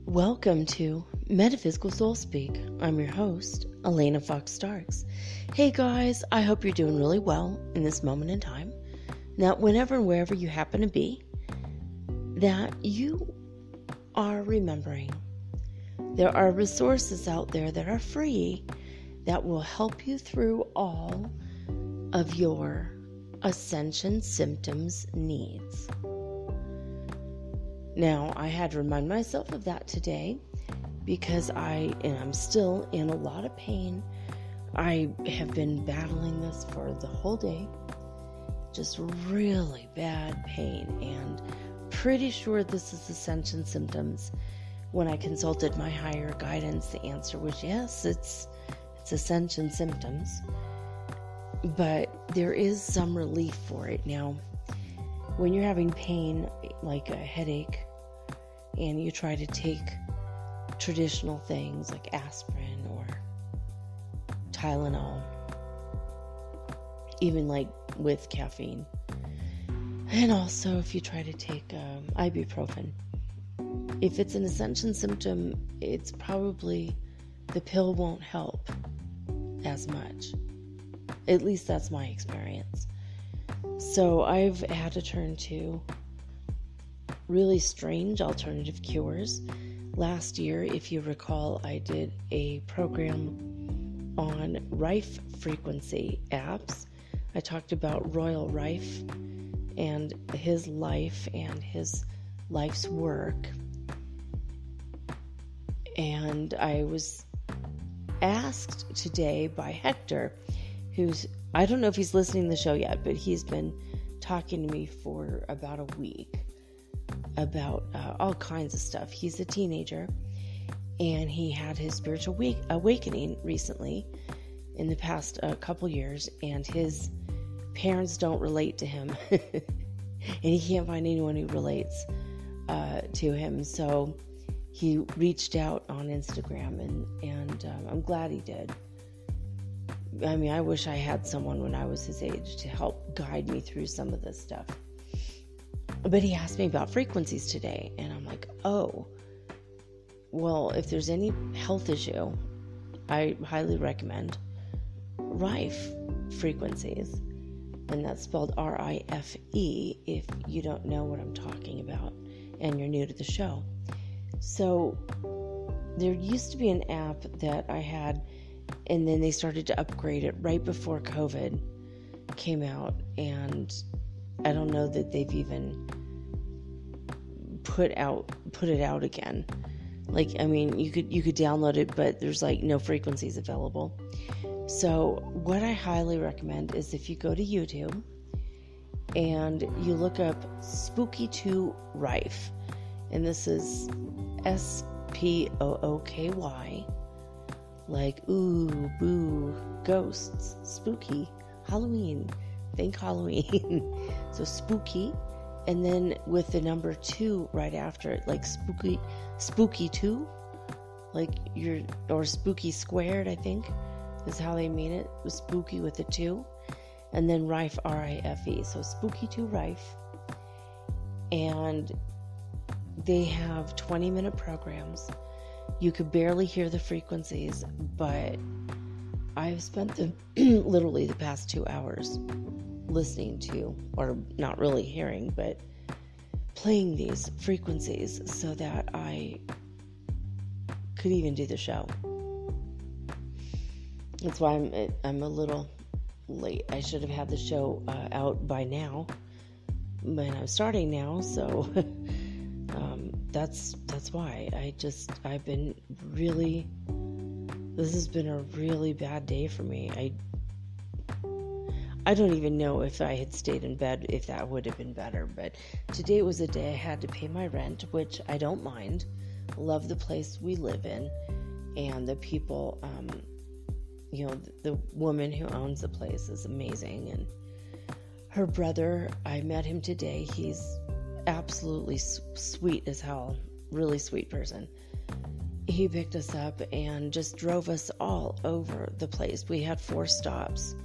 Welcome to Metaphysical Soul Speak. I'm your host, Elena Fox Starks. Hey guys, I hope you're doing really well in this moment in time. Now, whenever and wherever you happen to be, that you are remembering there are resources out there that are free that will help you through all of your Ascension symptoms needs. Now, I had to remind myself of that today because I'm still in a lot of pain. I have been battling this for the whole day. Just really bad pain, and pretty sure this is Ascension symptoms. When I consulted my higher guidance, the answer was yes, it's Ascension symptoms. But there is some relief for it. Now, when you're having pain, like a headache, and you try to take traditional things like aspirin or Tylenol, even like with caffeine, and also if you try to take ibuprofen, if it's an Ascension symptom, it's probably the pill won't help as much. At least that's my experience. So I've had to turn to really strange alternative cures. Last year, if you recall, I did a program on Rife frequency apps. I talked about Royal Rife and his life and his life's work. And I was asked today by Hector, I don't know if he's listening to the show yet, but he's been talking to me for about a week about all kinds of stuff. He's a teenager, and he had his spiritual awakening recently in the past couple years, and his parents don't relate to him, and he can't find anyone who relates to him. So he reached out on Instagram, and I'm glad he did. I mean, I wish I had someone when I was his age to help guide me through some of this stuff. But he asked me about frequencies today, and I'm like, oh, well, if there's any health issue, I highly recommend Rife frequencies, and that's spelled Rife if you don't know what I'm talking about and you're new to the show. So there used to be an app that I had, and then they started to upgrade it right before COVID came out, and I don't know that they've even put it out again. Like, I mean, you could download it, but there's like no frequencies available. So what I highly recommend is if you go to YouTube and you look up Spooky 2 Rife, and this is SPOOKY, like ooh, boo, ghosts, spooky, Halloween, think Halloween. So spooky, and then with the number 2 right after it, like spooky 2, like or spooky squared, I think is how they mean it, with spooky with the 2, and then Rife, RIFE, so Spooky 2 Rife. And they have 20-minute programs. You could barely hear the frequencies, but I've spent literally the past 2 hours listening to, or not really hearing, but playing these frequencies so that I could even do the show. That's why I'm a little late. I should have had the show out by now, but I'm starting now, so that's why I've been really This has been a really bad day for me. I don't even know if I had stayed in bed, if that would have been better. But today was a day I had to pay my rent, which I don't mind. Love the place we live in. And the people, the woman who owns the place is amazing. And her brother, I met him today. He's absolutely sweet as hell. Really sweet person. He picked us up and just drove us all over the place. We had 4 stops.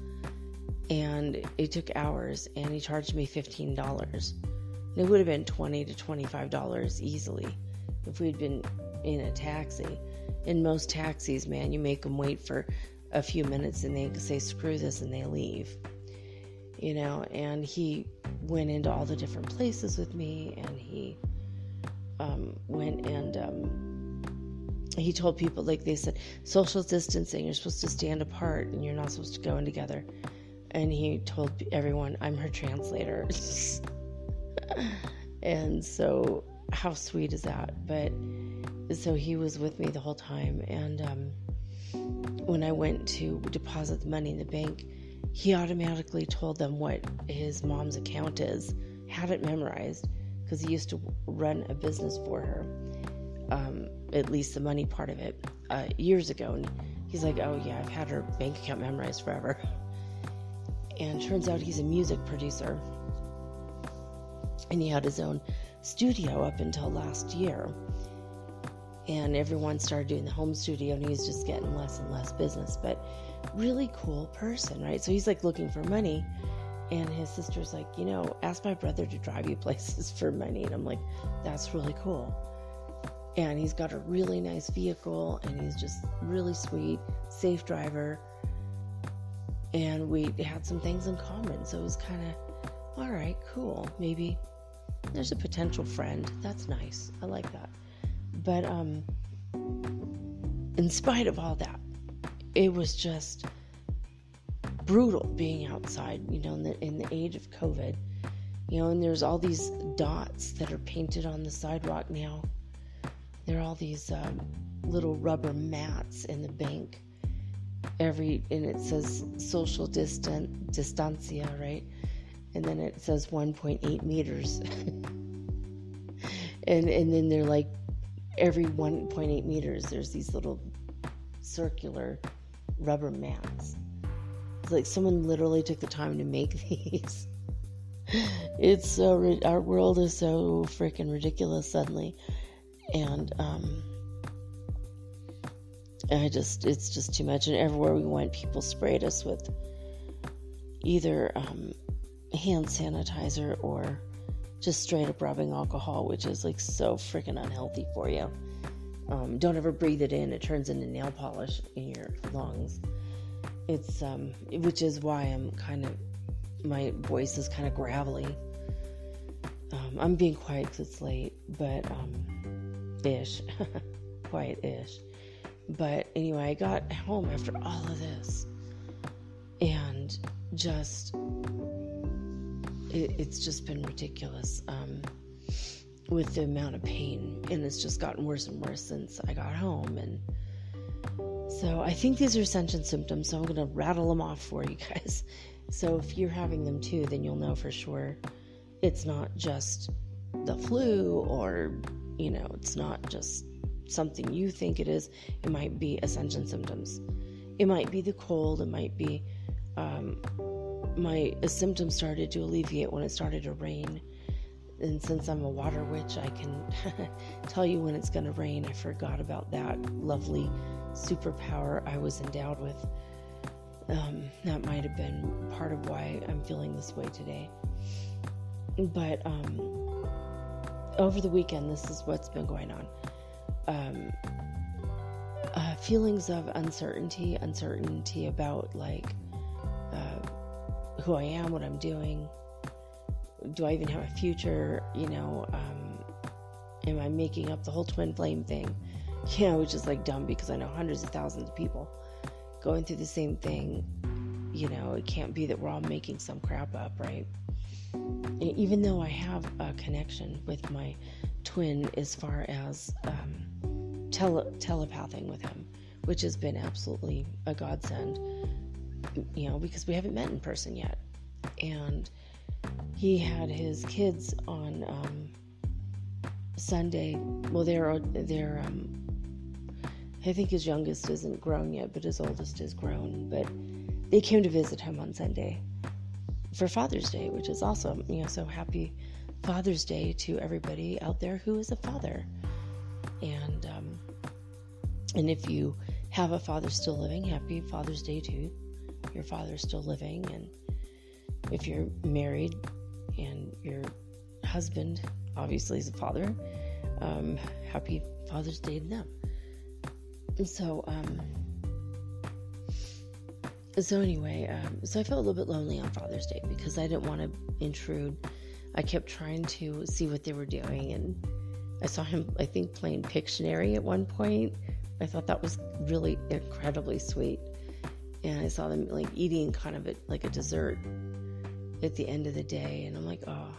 And it took hours, and he charged me $15. It would have been $20 to $25 easily if we'd been in a taxi. In most taxis, man, you make them wait for a few minutes, and they say, screw this, and they leave. And he went into all the different places with me, and he went and he told people, like they said, social distancing, you're supposed to stand apart, and you're not supposed to go in together. And he told everyone, I'm her translator. And so, how sweet is that? But, so he was with me the whole time. And when I went to deposit the money in the bank, he automatically told them what his mom's account is. Had it memorized, because he used to run a business for her. At least the money part of it, years ago. And he's like, oh yeah, I've had her bank account memorized forever. And turns out he's a music producer. And he had his own studio up until last year. And everyone started doing the home studio, and he's just getting less and less business. But really cool person, right? So he's like looking for money. And his sister's like, ask my brother to drive you places for money. And I'm like, that's really cool. And he's got a really nice vehicle, and he's just really sweet, safe driver. And we had some things in common, so it was kind of, all right, cool. Maybe there's a potential friend. That's nice. I like that. But in spite of all that, it was just brutal being outside, in the age of COVID. And there's all these dots that are painted on the sidewalk now. There are all these little rubber mats in the bank. And it says social distancia, right? And then it says 1.8 meters. and then they're like, every 1.8 meters, there's these little circular rubber mats. It's like someone literally took the time to make these. It's so, our world is so freaking ridiculous suddenly. And, it's just too much. And everywhere we went, people sprayed us with either hand sanitizer or just straight up rubbing alcohol, which is like so freaking unhealthy for you. Don't ever breathe it in. It turns into nail polish in your lungs. It's which is why my voice is kind of gravelly. I'm being quiet because it's late, but ish, quiet-ish. But anyway, I got home after all of this, and just it's just been ridiculous with the amount of pain, and it's just gotten worse and worse since I got home. And so I think these are Ascension symptoms, so I'm going to rattle them off for you guys. So if you're having them too, then you'll know for sure it's not just the flu, or it's not just something you think it is. It might be Ascension symptoms. It might be the cold. It might be my symptoms started to alleviate when it started to rain. And since I'm a water witch, I can tell you when it's going to rain. I forgot about that lovely superpower I was endowed with. That might have been part of why I'm feeling this way today. But over the weekend, this is what's been going on. Feelings of uncertainty about who I am, what I'm doing. Do I even have a future? Am I making up the whole twin flame thing? Which is like dumb, because I know hundreds of thousands of people going through the same thing. It can't be that we're all making some crap up, right? And even though I have a connection with my twin as far as telepathing with him, which has been absolutely a godsend, because we haven't met in person yet. And he had his kids on Sunday. Well, they're I think his youngest isn't grown yet, but his oldest is grown. But they came to visit him on Sunday for Father's Day, which is awesome. So happy Father's Day to everybody out there who is a father. And if you have a father still living, happy Father's Day to your father still living. And if you're married and your husband obviously is a father, happy Father's Day to them. So anyway, so I felt a little bit lonely on Father's Day because I didn't want to intrude. I kept trying to see what they were doing, and I saw him, I think, playing Pictionary at one point. I thought that was really incredibly sweet. And I saw them like eating kind of like a dessert at the end of the day, and I'm like, oh,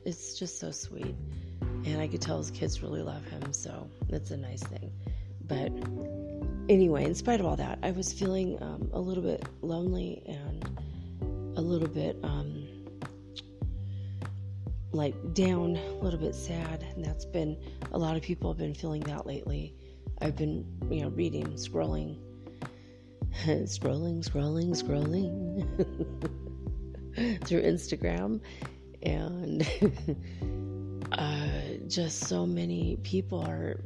it's just so sweet. And I could tell his kids really love him, so that's a nice thing. But anyway, in spite of all that, I was feeling a little bit lonely and a little bit like down, a little bit sad. And that's been, a lot of people have been feeling that lately. I've been, reading, scrolling through Instagram, and just so many people are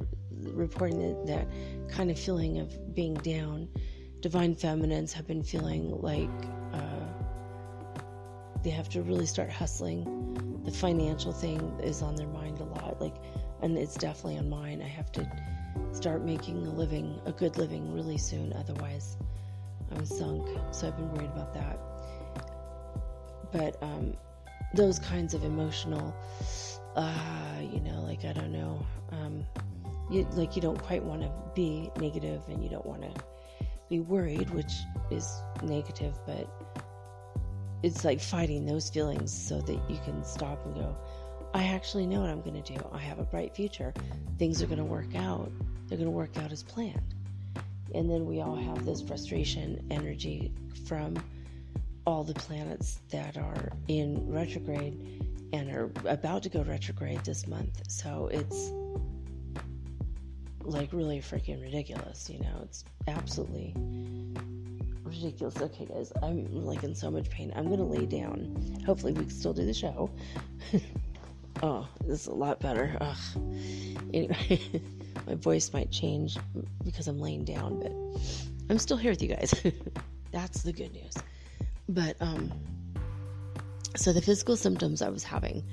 reporting that kind of feeling of being down. Divine feminines have been feeling like they have to really start hustling. The financial thing is on their mind a lot, and it's definitely on mine. I have to start making a good living really soon, otherwise I'm sunk. So I've been worried about that. But those kinds of emotional, I don't know, you don't quite want to be negative, and you don't want to be worried, which is negative, but it's like fighting those feelings so that you can stop and go, I actually know what I'm going to do. I have a bright future. Things are going to work out. They're going to work out as planned. And then we all have this frustration energy from all the planets that are in retrograde and are about to go retrograde this month. So it's like really freaking ridiculous, It's absolutely ridiculous. Okay, guys, I'm like in so much pain. I'm gonna lay down. Hopefully we can still do the show. Oh, this is a lot better. Ugh. Anyway, my voice might change because I'm laying down, but I'm still here with you guys. That's the good news. But so the physical symptoms I was having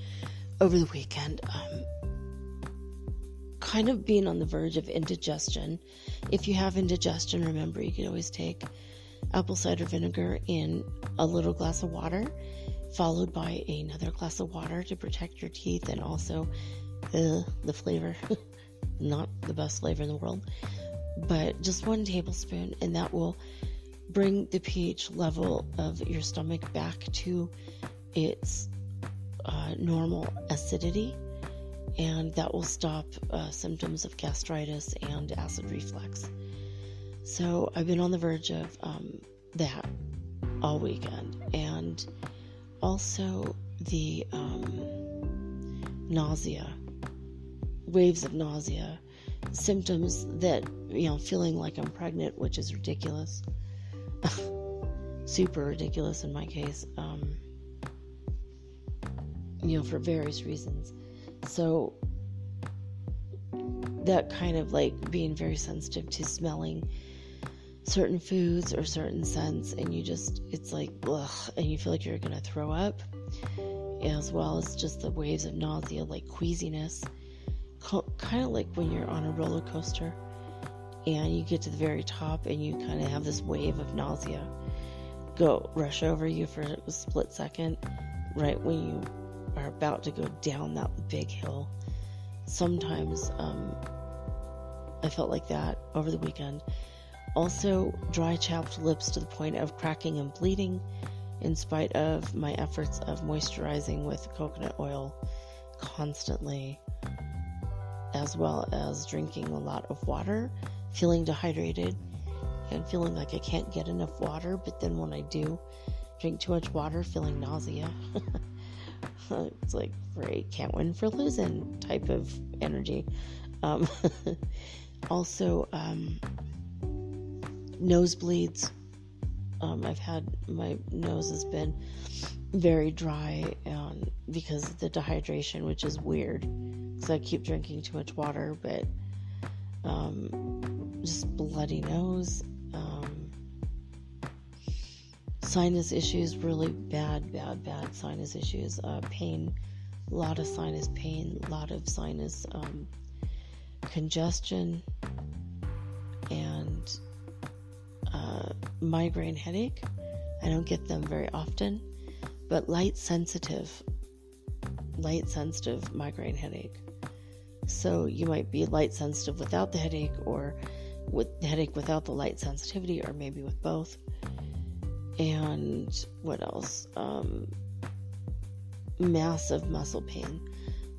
over the weekend, kind of being on the verge of indigestion. If you have indigestion, remember you could always take apple cider vinegar in a little glass of water, followed by another glass of water to protect your teeth, and also the flavor, not the best flavor in the world, but just 1 tablespoon, and that will bring the pH level of your stomach back to its normal acidity, and that will stop symptoms of gastritis and acid reflux. So I've been on the verge of that all weekend, and also the nausea, waves of nausea, symptoms that, feeling like I'm pregnant, which is ridiculous. Super ridiculous in my case, for various reasons. So that kind of like being very sensitive to smelling certain foods or certain scents, and it's like, ugh, and you feel like you're gonna throw up, as well as just the waves of nausea, like queasiness, kind of like when you're on a roller coaster and you get to the very top and you kind of have this wave of nausea rush over you for a split second, right when you are about to go down that big hill. Sometimes I felt like that over the weekend. Also, dry, chapped lips to the point of cracking and bleeding, in spite of my efforts of moisturizing with coconut oil constantly, as well as drinking a lot of water, feeling dehydrated, and feeling like I can't get enough water, but then when I do drink too much water, feeling nausea. It's like, great, can't win for losing type of energy. Also, nosebleeds. I've had, my nose has been very dry because of the dehydration, which is weird because I keep drinking too much water, but just bloody nose. Sinus issues, really bad sinus issues. Pain, a lot of sinus pain, a lot of sinus congestion, and migraine headache. I don't get them very often, but light sensitive migraine headache. So you might be light sensitive without the headache, or with the headache without the light sensitivity, or maybe with both. And what else? Massive muscle pain,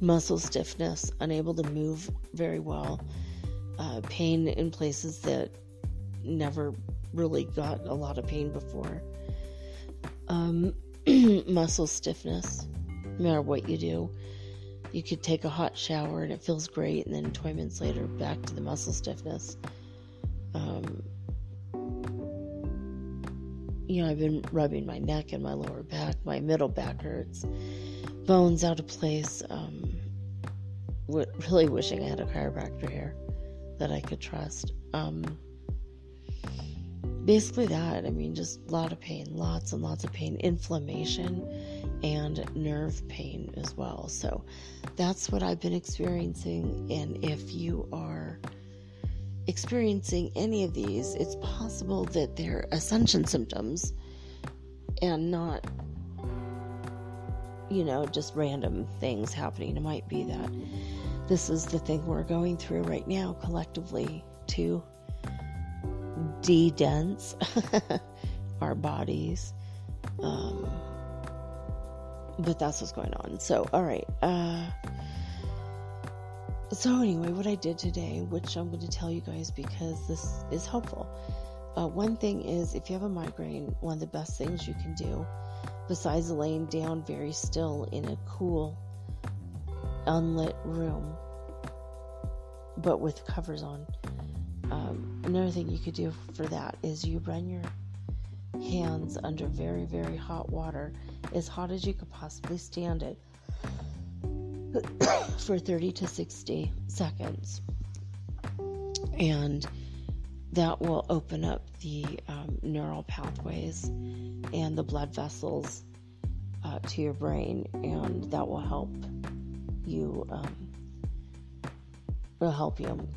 muscle stiffness, unable to move very well, pain in places that never really got a lot of pain before, muscle stiffness. No matter what you do, you could take a hot shower and it feels great, and then 20 minutes later back to the muscle stiffness. I've been rubbing my neck and my lower back. My middle back hurts. Bones out of place. Really wishing I had a chiropractor here that I could trust. Basically that. Just a lot of pain. Lots and lots of pain. Inflammation and nerve pain as well. So that's what I've been experiencing. And if you are experiencing any of these, it's possible that they're Ascension symptoms and not, just random things happening. It might be that this is the thing we're going through right now collectively to de-dense our bodies. But that's what's going on. So, all right. So anyway, what I did today, which I'm going to tell you guys because this is helpful. One thing is, if you have a migraine, one of the best things you can do, besides laying down very still in a cool, unlit room, but with covers on, another thing you could do for that is you run your hands under very, very hot water, as hot as you could possibly stand it, for 30 to 60 seconds, and that will open up the neural pathways and the blood vessels to your brain, and that will help you.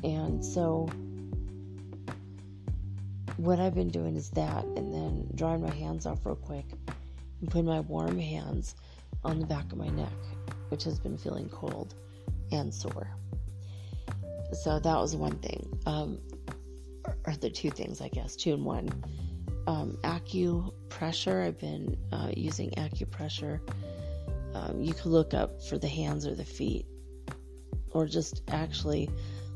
And so what I've been doing is that, and then drying my hands off real quick and putting my warm hands on the back of my neck, which has been feeling cold and sore. So that was one thing. Or the two things, I guess, 2 in 1. Acupressure. I've been using acupressure. You could look up for the hands or the feet, or just actually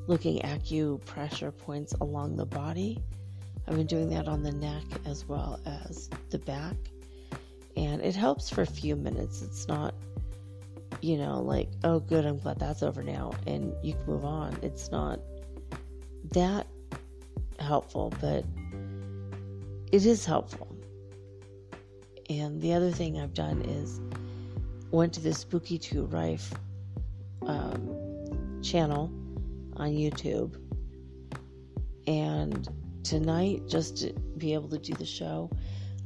looking acupressure points along the body. I've been doing that on the neck as well as the back, and it helps for a few minutes. It's not, like, oh good, I'm glad that's over now and you can move on. It's not that helpful, but it is helpful. And the other thing I've done is went to the Spooky to Rife channel on YouTube, and tonight, just to be able to do the show,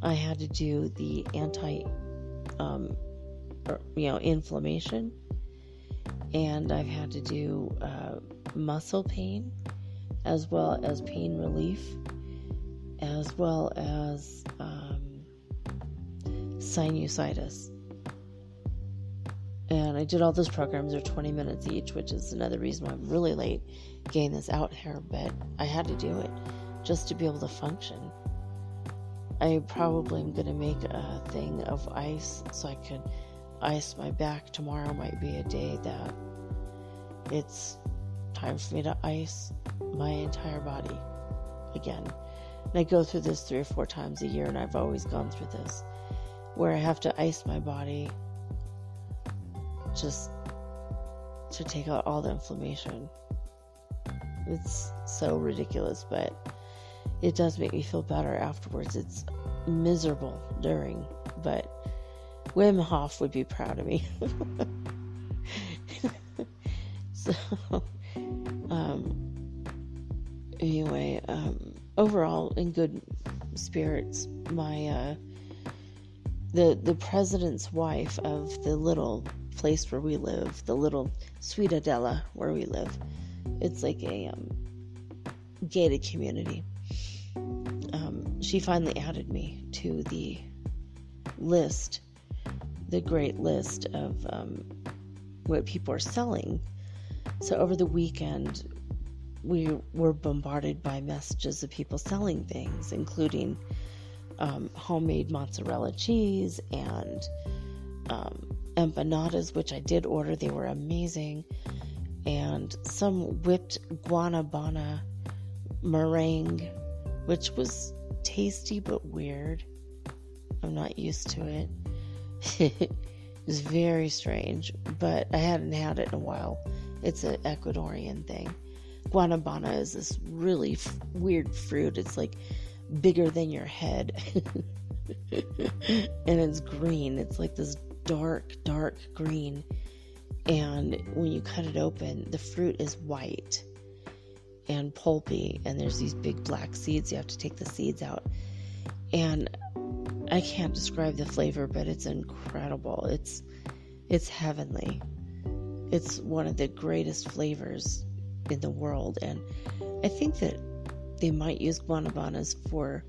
I had to do the inflammation, and I've had to do muscle pain, as well as pain relief, as well as sinusitis. And I did all those programs. They're 20 minutes each, which is another reason why I'm really late getting this out here, but I had to do it just to be able to function. I probably am going to make a thing of ice so I could ice my back. Tomorrow might be a day that it's time for me to ice my entire body again. And I go through this 3 or 4 times a year, and I've always gone through this, where I have to ice my body just to take out all the inflammation. It's so ridiculous, but it does make me feel better afterwards. It's miserable during, but Wim Hof would be proud of me. So, anyway, overall in good spirits. My the president's wife of the little place where we live, the little Ciudadela where we live, it's like a gated community. She finally added me to the list, the great list of what people are selling. So over the weekend, we were bombarded by messages of people selling things, including homemade mozzarella cheese and empanadas, which I did order. They were amazing. And some whipped guanabana meringue, which was tasty but weird. I'm not used to it. It was very strange, but I hadn't had it in a while. It's an Ecuadorian thing. Guanabana is this really weird fruit. It's like bigger than your head. And it's green. It's like this dark green. And when you cut it open, the fruit is white and pulpy, and there's these big black seeds. You have to take the seeds out. And I can't describe the flavor, but it's incredible. It's heavenly. It's one of the greatest flavors in the world, and I think that they might use guanabanas for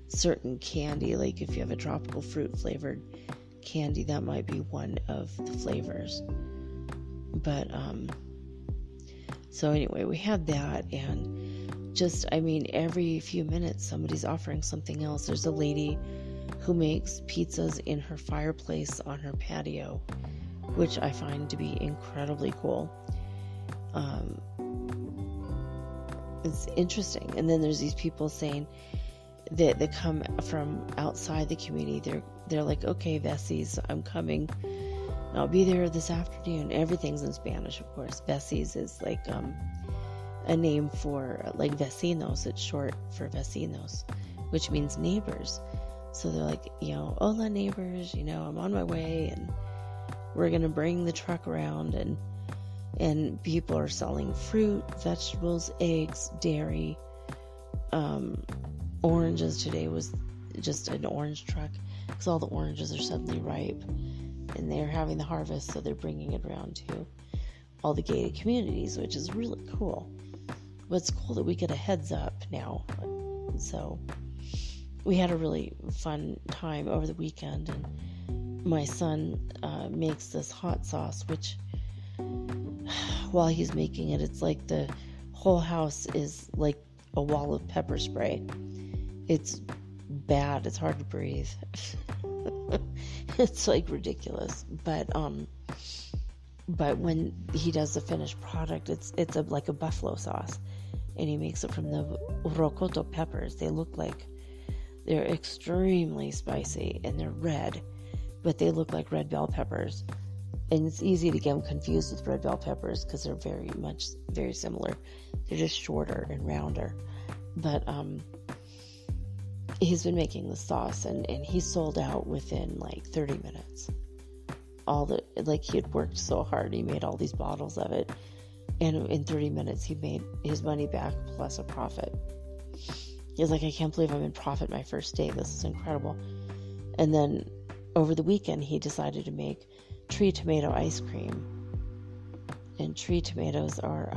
certain candy, like if you have a tropical fruit flavored candy, that might be one of the flavors. But so anyway, we had that, and just, I mean, every few minutes somebody's offering something else. There's a lady who makes pizzas in her fireplace on her patio, which I find to be incredibly cool. It's interesting. And then there's these people saying that they come from outside the community. They're like, okay, Vesis, I'm coming. I'll be there this afternoon. Everything's in Spanish, of course. Vesis is like a name for like vecinos. It's short for vecinos, which means neighbors. So they're like, hola neighbors, I'm on my way, and we're going to bring the truck around, and people are selling fruit, vegetables, eggs, dairy, oranges. Today was just an orange truck because all the oranges are suddenly ripe and they're having the harvest, so they're bringing it around to all the gated communities, which is really cool. But it's cool that we get a heads up now. So we had a really fun time over the weekend, and my son makes this hot sauce, which while he's making it, it's like the whole house is like a wall of pepper spray. It's bad. It's hard to breathe. It's like ridiculous. But when he does the finished product, it's like a buffalo sauce, and he makes it from the rocoto peppers. They look like they're extremely spicy, and they're red, but they look like red bell peppers. And it's easy to get them confused with red bell peppers because they're very similar. They're just shorter and rounder. But he's been making the sauce, and he sold out within like 30 minutes. He had worked so hard. He made all these bottles of it, and in 30 minutes he made his money back plus a profit. He was like, I can't believe I'm in profit my first day. This is incredible. And then over the weekend he decided to make tree tomato ice cream. And tree tomatoes are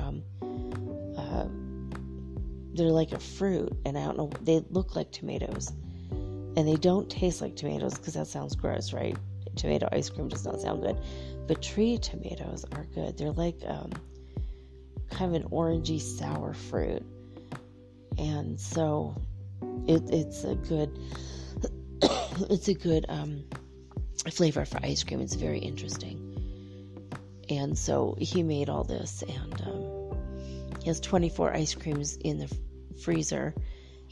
they're like a fruit, and I don't know, they look like tomatoes, and they don't taste like tomatoes because that sounds gross, right? Tomato ice cream does not sound good, but tree tomatoes are good. They're like kind of an orangey sour fruit, and so it's a good flavor for ice cream. It's very interesting. And so he made all this, and he has 24 ice creams in the freezer.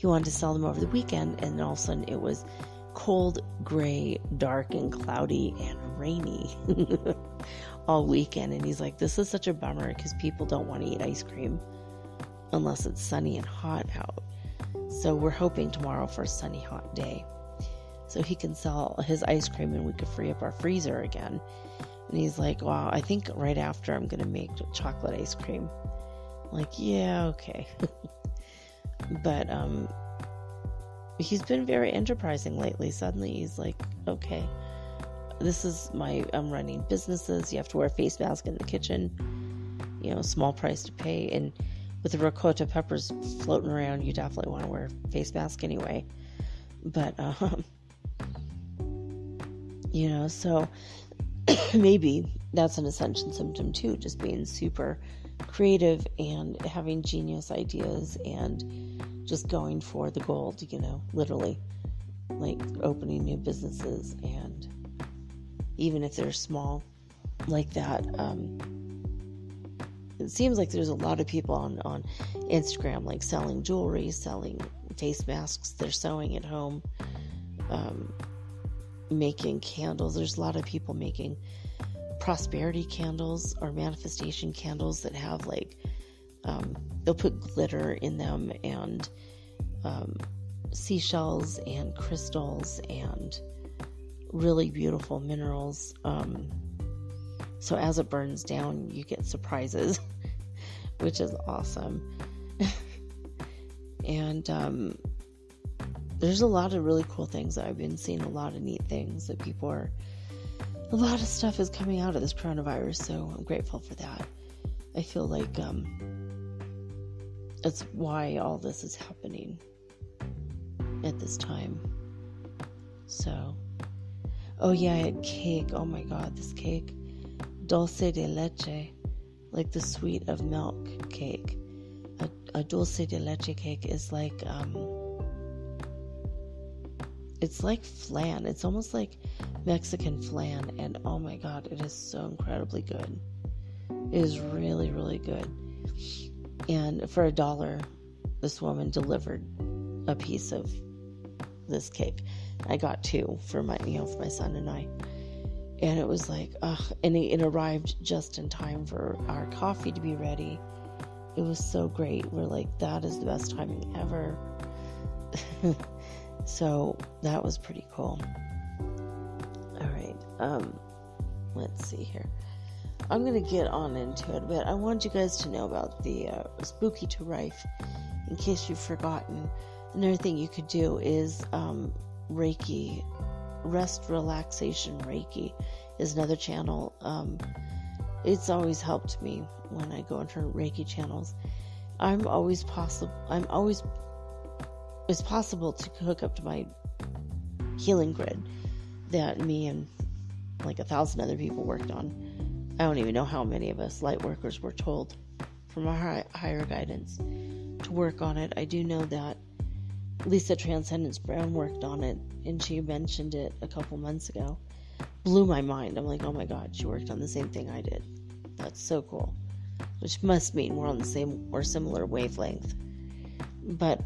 he wanted to sell them over the weekend, and all of a sudden it was cold, gray, dark, and cloudy, and rainy all weekend. And he's like, this is such a bummer because people don't want to eat ice cream unless it's sunny and hot out. So we're hoping tomorrow for a sunny, hot day, so he can sell his ice cream and we could free up our freezer again. And he's like, wow, I think right after I'm going to make chocolate ice cream. I'm like, yeah, okay. But he's been very enterprising lately. Suddenly he's like, okay, I'm running businesses. You have to wear a face mask in the kitchen. Small price to pay. And with the ricotta peppers floating around, you definitely want to wear a face mask anyway. But, so maybe that's an Ascension symptom too, just being super creative and having genius ideas and just going for the gold, literally, like opening new businesses. And even if they're small like that, it seems like there's a lot of people on Instagram, like selling jewelry, selling face masks, they're sewing at home, making candles. There's a lot of people making prosperity candles or manifestation candles that have they'll put glitter in them and seashells and crystals and really beautiful minerals. So as it burns down, you get surprises, which is awesome. And there's a lot of really cool things. I've been seeing a lot of neat things that a lot of stuff is coming out of this coronavirus, so I'm grateful for that. I feel like that's why all this is happening at this time. So, oh yeah, I had cake. Oh my God, this cake. Dulce de leche, like the sweet of milk cake. A dulce de leche cake is like, it's like flan. It's almost like Mexican flan, and oh my God, it is so incredibly good. It is really, really good. And for $1, this woman delivered a piece of this cake. I got 2 for my son and I. And it was like, and it arrived just in time for our coffee to be ready. It was so great. We're like, that is the best timing ever. So that was pretty cool. All right. Let's see here. I'm going to get on into it, but I want you guys to know about the Spooky to Rife, in case you've forgotten. Another thing you could do is Reiki. Rest Relaxation Reiki is another channel. It's always helped me when I go into Reiki channels. It's possible to hook up to my healing grid that me and like 1,000 other people worked on. I don't even know how many of us light workers were told from our higher guidance to work on it. I do know that Lisa Transcendence Brown worked on it, and she mentioned it a couple months ago. Blew my mind. I'm like, oh my God, she worked on the same thing I did. That's so cool. Which must mean we're on the same or similar wavelength. But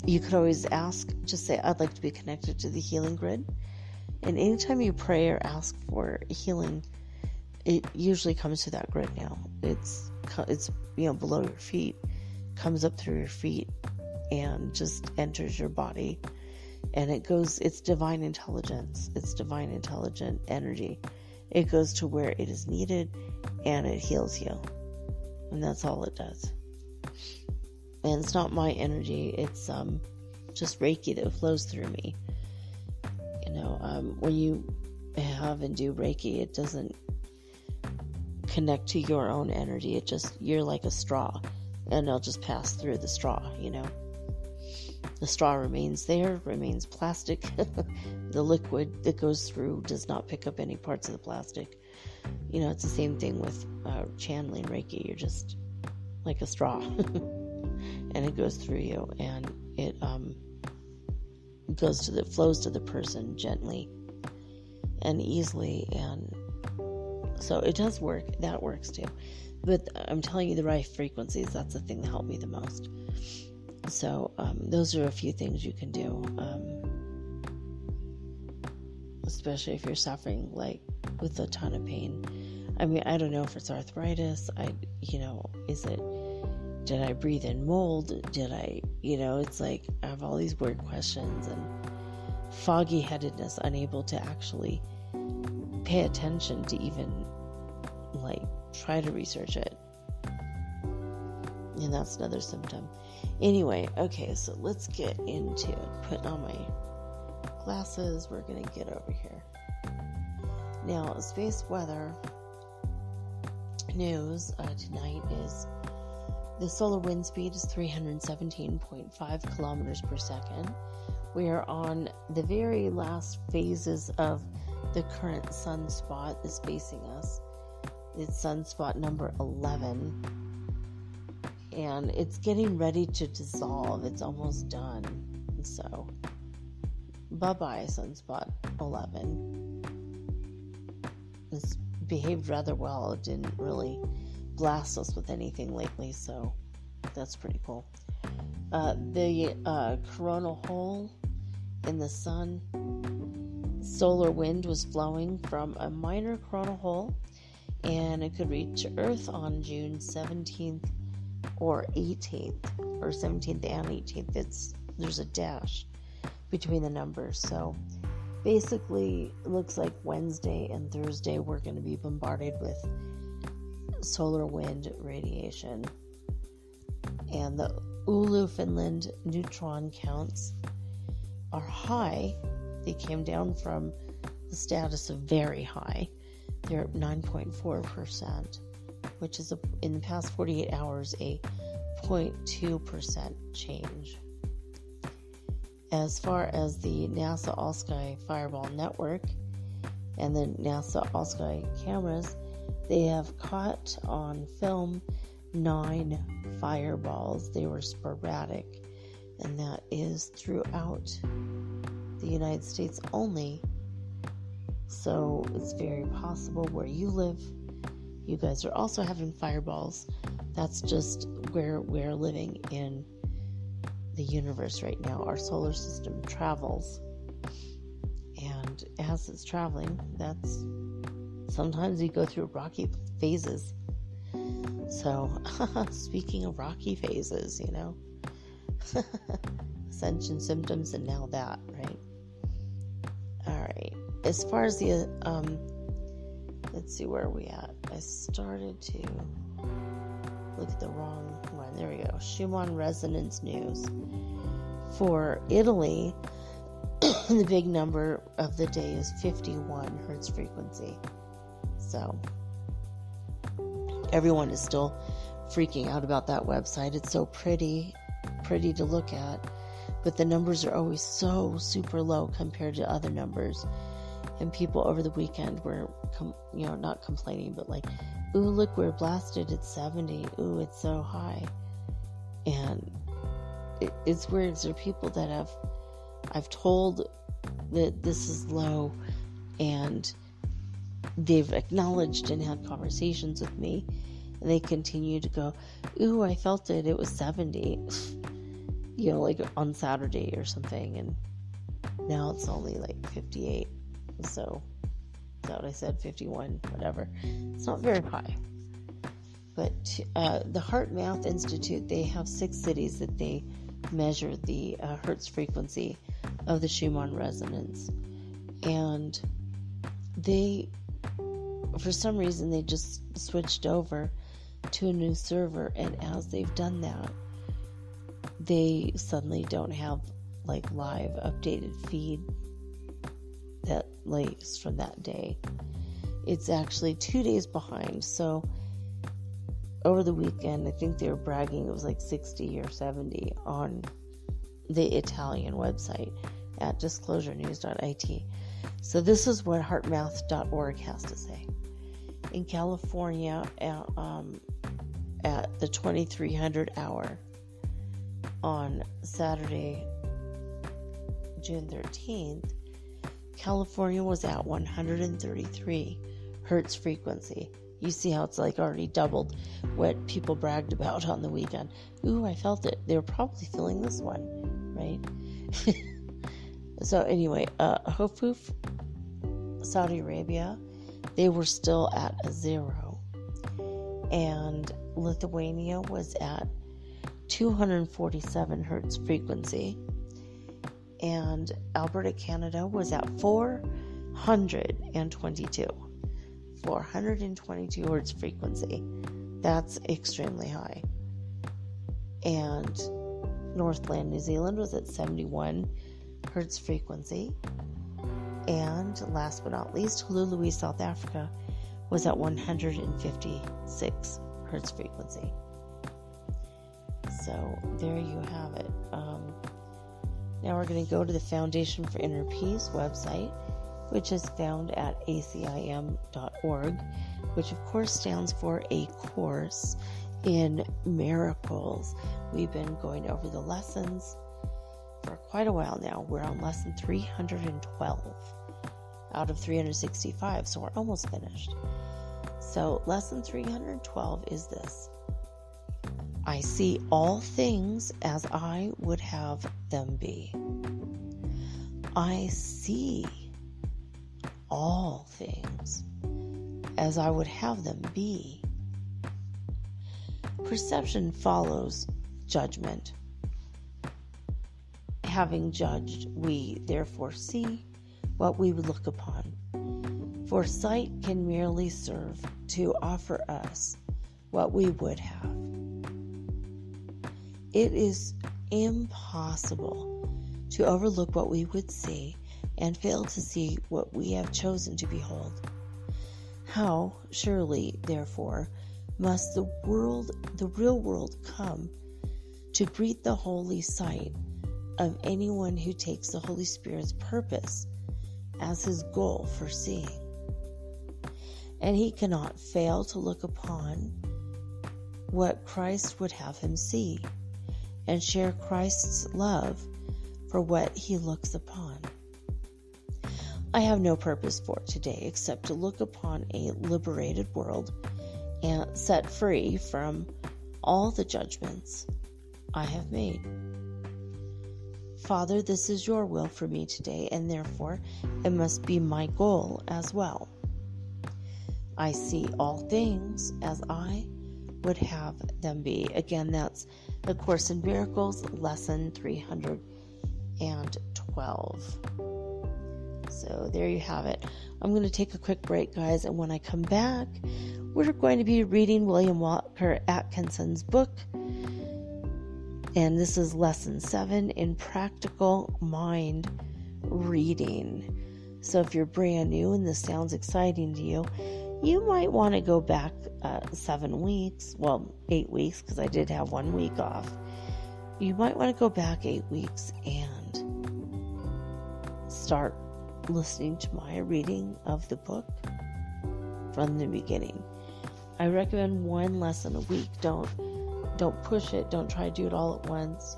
you could always ask, just say, I'd like to be connected to the healing grid. And anytime you pray or ask for healing, it usually comes to that grid now. It's below your feet, comes up through your feet, and just enters your body. And it's divine intelligence. It's divine intelligent energy. It goes to where it is needed, and it heals you. And that's all it does. And it's not my energy. It's just Reiki that flows through me. When you have and do Reiki, it doesn't connect to your own energy. You're like a straw, and it'll just pass through the straw, The straw remains there, remains plastic. The liquid that goes through does not pick up any parts of the plastic. It's the same thing with channeling Reiki. You're just like a straw. And it goes through you, and it flows to the person gently and easily, and so it does work. That works too. But I'm telling you, the Rife frequencies, that's the thing that helped me the most. So those are a few things you can do, especially if you're suffering like with a ton of pain. I mean, I don't know if it's arthritis. Is it, did I breathe in mold? Did I, it's like I have all these weird questions and foggy headedness, unable to actually pay attention to even like try to research it. And that's another symptom. Anyway, okay, so let's get into it. Putting on my glasses, we're going to get over here. Now, space weather news tonight is the solar wind speed is 317.5 kilometers per second. We are on the very last phases of the current sunspot that's facing us. It's sunspot number 11. And it's getting ready to dissolve. It's almost done. So, bye-bye, sunspot 11. It's behaved rather well. It didn't really blast us with anything lately, so that's pretty cool. The coronal hole in the sun, solar wind was flowing from a minor coronal hole, and it could reach Earth on June 17th or 18th, or 17th and 18th. There's a dash between the numbers. So basically, it looks like Wednesday and Thursday we're going to be bombarded with solar wind radiation. And the Oulu, Finland neutron counts are high. They came down from the status of very high. They're at 9.4%. which is in the past 48 hours a 0.2% change. As far as the NASA All-Sky Fireball Network and the NASA All-Sky cameras, they have caught on film 9 fireballs. They were sporadic, and that is throughout the United States only. So it's very possible where you live, you guys are also having fireballs. That's just where we're living in the universe right now. Our solar system travels, and as it's traveling, that's sometimes we go through rocky phases. So speaking of rocky phases, Ascension symptoms, and now that, right? All right, as far as the let's see, where are we at? I started to look at the wrong one. There we go. Schumann Resonance news. For Italy, the big number of the day is 51 hertz frequency. So everyone is still freaking out about that website. It's so pretty to look at, but the numbers are always so super low compared to other numbers. And people over the weekend were, not complaining, but like, ooh, look, we're blasted at 70. Ooh, it's so high. And it's weird. There are people that I've told that this is low, and they've acknowledged and had conversations with me, and they continue to go, ooh, I felt it. It was 70, like on Saturday or something. And now it's only like 58. So, is that what I said? 51, whatever. It's not very high. But the Heart Math Institute, they have 6 cities that they measure the hertz frequency of the Schumann resonance. And they, for some reason, they just switched over to a new server. And as they've done that, they suddenly don't have like live updated feed that lays from that day. It's actually 2 days behind. So over the weekend, I think they were bragging it was like 60 or 70 on the Italian website at disclosurenews.it. So this is what heartmath.org has to say. In California, at the 2300 hour on Saturday, June 13th, California was at 133 hertz frequency. You see how it's like already doubled what people bragged about on the weekend. Ooh, I felt it. They were probably feeling this one, right? So anyway, Hofuf, Saudi Arabia, they were still at a 0. And Lithuania was at 247 hertz frequency. And Alberta, Canada was at 422. 422 hertz frequency. That's extremely high. And Northland, New Zealand was at 71 hertz frequency. And last but not least, Hulului, South Africa was at 156 hertz frequency. So there you have it. Now we're going to go to the Foundation for Inner Peace website, which is found at acim.org, which of course stands for A Course in Miracles. We've been going over the lessons for quite a while now. We're on lesson 312 out of 365, so we're almost finished. So lesson 312 is this: I see all things as I would have them be. I see all things as I would have them be. Perception follows judgment. Having judged, we therefore see what we would look upon. For sight can merely serve to offer us what we would have. It is impossible to overlook what we would see and fail to see what we have chosen to behold. How, surely, therefore, must the real world come to greet the holy sight of anyone who takes the Holy Spirit's purpose as his goal for seeing. And he cannot fail to look upon what Christ would have him see and share Christ's love for what he looks upon. I have no purpose for today except to look upon a liberated world and set free from all the judgments I have made. Father, this is your will for me today, and therefore it must be my goal as well. I see all things as I would have them be. Again, that's A Course in Miracles, lesson 312. So there you have it. I'm going to take a quick break, guys, and when I come back, we're going to be reading William Walker Atkinson's book, and this is lesson 7 in practical mind reading. So if you're brand new and this sounds exciting to you, you might want to go back 7 weeks, well, 8 weeks, because I did have 1 week off. You might want to go back 8 weeks and start listening to my reading of the book from the beginning. I recommend 1 lesson a week. Don't push it. Don't try to do it all at once.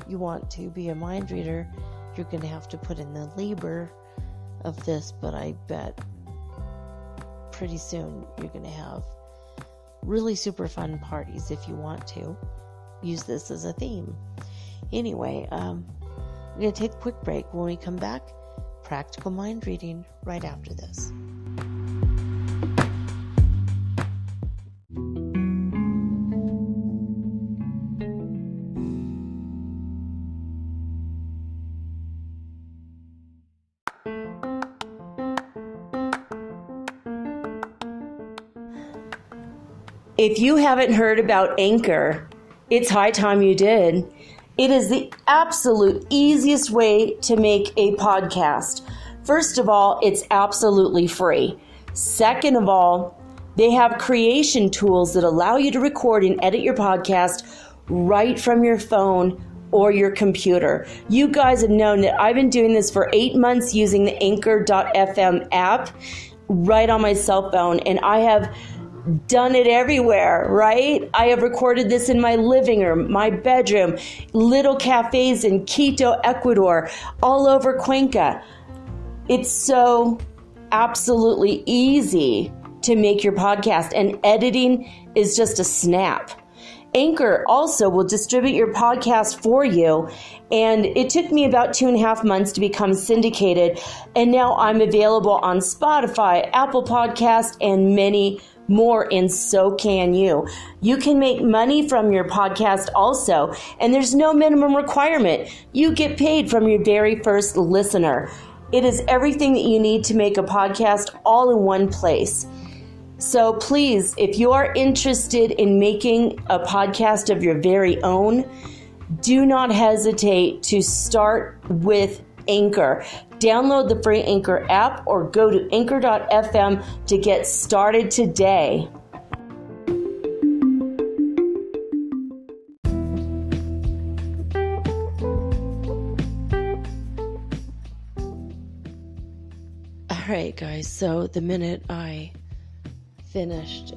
You want to be a mind reader, you're going to have to put in the labor of this, but I bet pretty soon you're going to have really super fun parties if you want to use this as a theme. Anyway, I'm going to take a quick break. When we come back, practical mind reading right after this. If you haven't heard about Anchor, it's high time you did. It is the absolute easiest way to make a podcast. First of all, it's absolutely free. Second of all, they have creation tools that allow you to record and edit your podcast right from your phone or your computer. You guys have known that I've been doing this for 8 months using the Anchor.fm app right on my cell phone, and I have done it everywhere, right? I have recorded this in my living room, my bedroom, little cafes in Quito, Ecuador, all over Cuenca. It's so absolutely easy to make your podcast, and editing is just a snap. Anchor also will distribute your podcast for you, and it took me about 2.5 months to become syndicated, and now I'm available on Spotify, Apple Podcast, and many more, and so can you. You can make money from your podcast also, and there's no minimum requirement. You get paid from your very first listener. It is everything that you need to make a podcast all in one place. So please, if you are interested in making a podcast of your very own, do not hesitate to start with Anchor. Download the free Anchor app or go to anchor.fm to get started today. All right, guys, so the minute I finished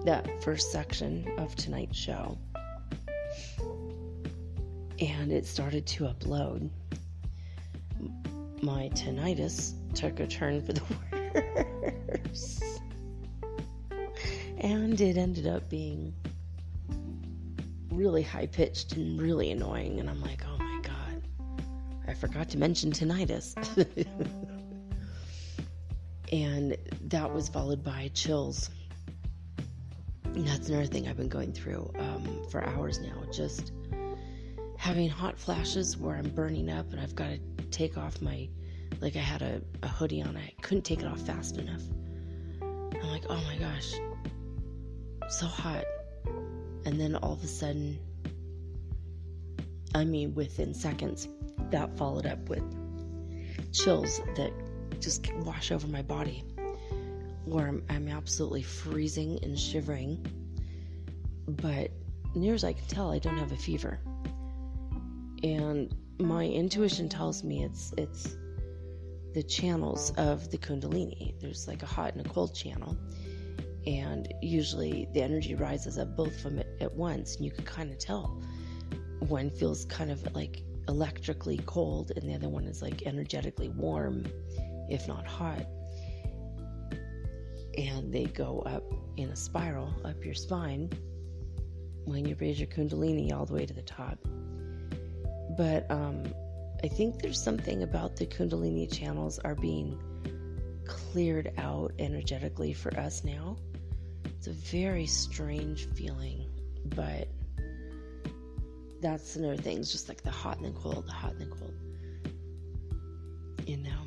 that first section of tonight's show and it started to upload, my tinnitus took a turn for the worse, and it ended up being really high-pitched and really annoying, and I'm like, oh my god, I forgot to mention tinnitus. And that was followed by chills. And that's another thing I've been going through for hours now. Just having hot flashes where I'm burning up and I've got to take off I had a hoodie on. I couldn't take it off fast enough. I'm like, oh my gosh, so hot. And then all of a sudden, within seconds, that followed up with chills that just wash over my body, where I'm absolutely freezing and shivering, but near as I can tell, I don't have a fever. And my intuition tells me it's the channels of the Kundalini. There's like a hot and a cold channel, and usually the energy rises up both from it at once, and you can kind of tell one feels kind of like electrically cold and the other one is like energetically warm, if not hot, and they go up in a spiral up your spine when you raise your Kundalini all the way to the top. But I think there's something about the Kundalini channels are being cleared out energetically for us now. It's a very strange feeling, but that's another thing. It's just like the hot and the cold, the hot and the cold. You know?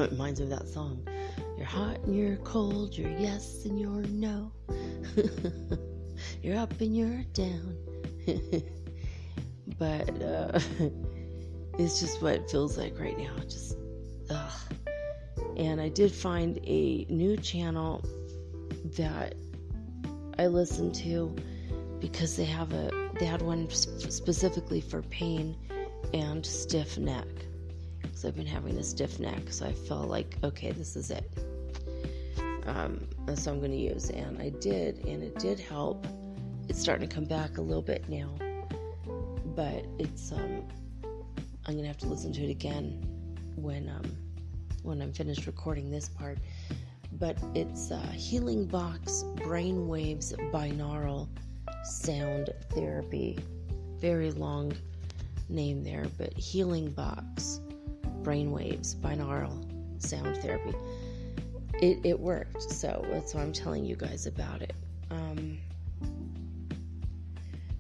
It reminds me of that song. You're hot and you're cold, you're yes and you're no. You're up and you're down. But it's just what it feels like right now. Just, ugh. And I did find a new channel that I listened to because they had one specifically for pain and stiff neck. Because I've been having a stiff neck, so I felt like, okay, this is it. That's what I'm going to use, and I did, and it did help. It's starting to come back a little bit now, but it's I'm going to have to listen to it again when I'm finished recording this part. But it's Healing Box Brainwaves Binaural Sound Therapy. Very long name there, but Healing Box Brainwaves Binaural Sound Therapy. It worked, so that's why I'm telling you guys about it.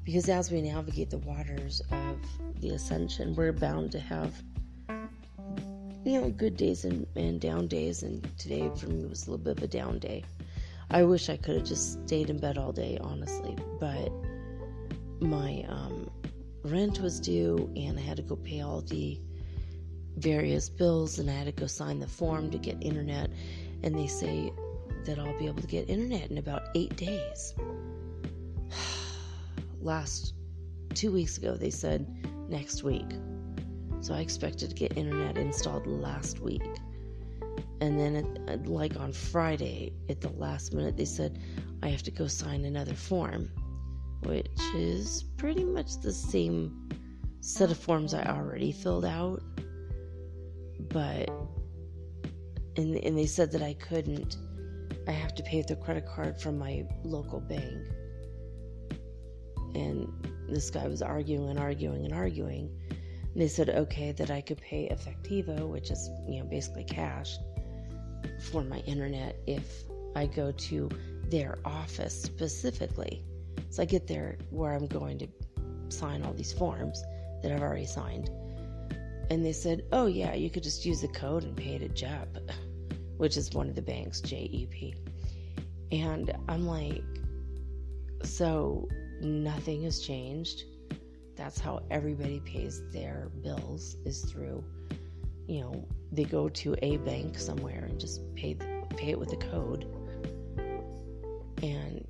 Because as we navigate the waters of the Ascension, we're bound to have, good days and down days, and today for me was a little bit of a down day. I wish I could have just stayed in bed all day, honestly, but my rent was due, and I had to go pay all the various bills, and I had to go sign the form to get internet, and they say that I'll be able to get internet in about 8 days. Last 2 weeks ago, they said next week. So I expected to get internet installed last week. And then on Friday, at the last minute, they said I have to go sign another form, which is pretty much the same set of forms I already filled out. But And they said that I couldn't. I have to pay with a credit card from my local bank. And this guy was arguing. And they said, okay, that I could pay Efectivo, which is, basically cash, for my internet if I go to their office specifically. So I get there where I'm going to sign all these forms that I've already signed. And they said, oh yeah, you could just use the code and pay it at JEP, which is one of the banks, JEP. And I'm like, so nothing has changed. That's how everybody pays their bills, is through, they go to a bank somewhere and just pay it with a code. And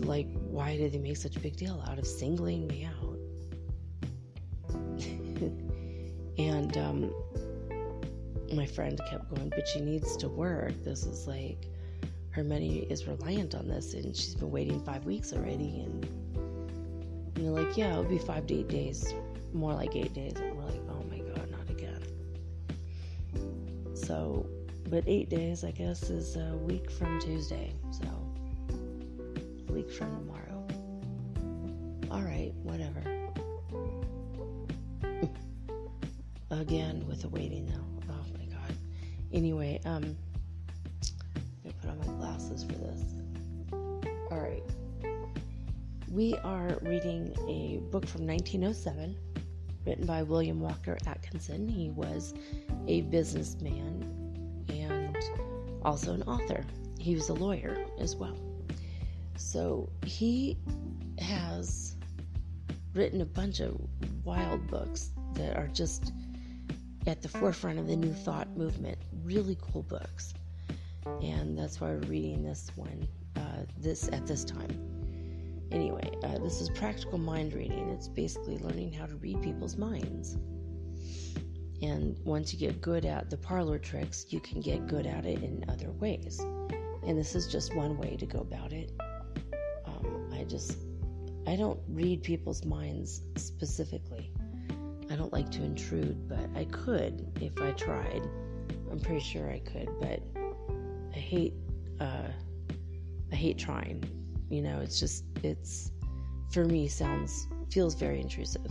like, why did they make such a big deal out of singling me out? And my friend kept going, but she needs to work. This is like, her money is reliant on this, and she's been waiting 5 weeks already. And they're like, yeah, it'll be 5 to 8 days, more like 8 days. And we're like, oh my God, not again. So, but 8 days, I guess, is a week from Tuesday. So, a week from tomorrow. All right, whatever. Again, with the waiting though. Oh my God. Anyway, I'm gonna put on my glasses for this. All right. We are reading a book from 1907, written by William Walker Atkinson. He was a businessman and also an author. He was a lawyer as well. So he has written a bunch of wild books that are just at the forefront of the New Thought movement. Really cool books. And that's why we're reading this one at this time. Anyway, this is practical mind reading. It's basically learning how to read people's minds. And once you get good at the parlor tricks, you can get good at it in other ways. And this is just one way to go about it. I don't read people's minds specifically. I don't like to intrude, but I could if I tried. I'm pretty sure I could, but I hate trying. It's for me feels very intrusive.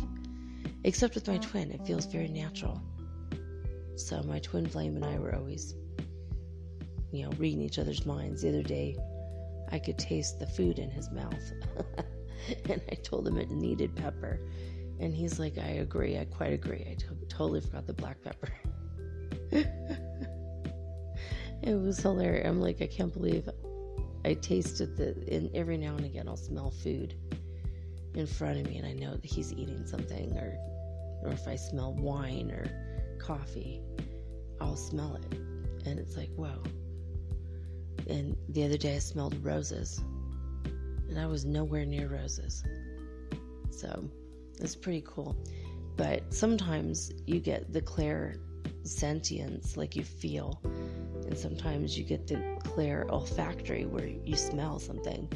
Except with my twin, it feels very natural. So my twin flame and I were always, reading each other's minds. The other day, I could taste the food in his mouth. And I told him it needed pepper. And he's like, I agree. I quite agree. I totally forgot the black pepper. It was hilarious. I'm like, I can't believe I tasted and every now and again I'll smell food in front of me and I know that he's eating something, or if I smell wine or coffee, I'll smell it. And it's like, whoa. And the other day I smelled roses and I was nowhere near roses. So it's pretty cool. But sometimes you get the clairsentience, like you feel, and sometimes you get the clair olfactory, where you smell something.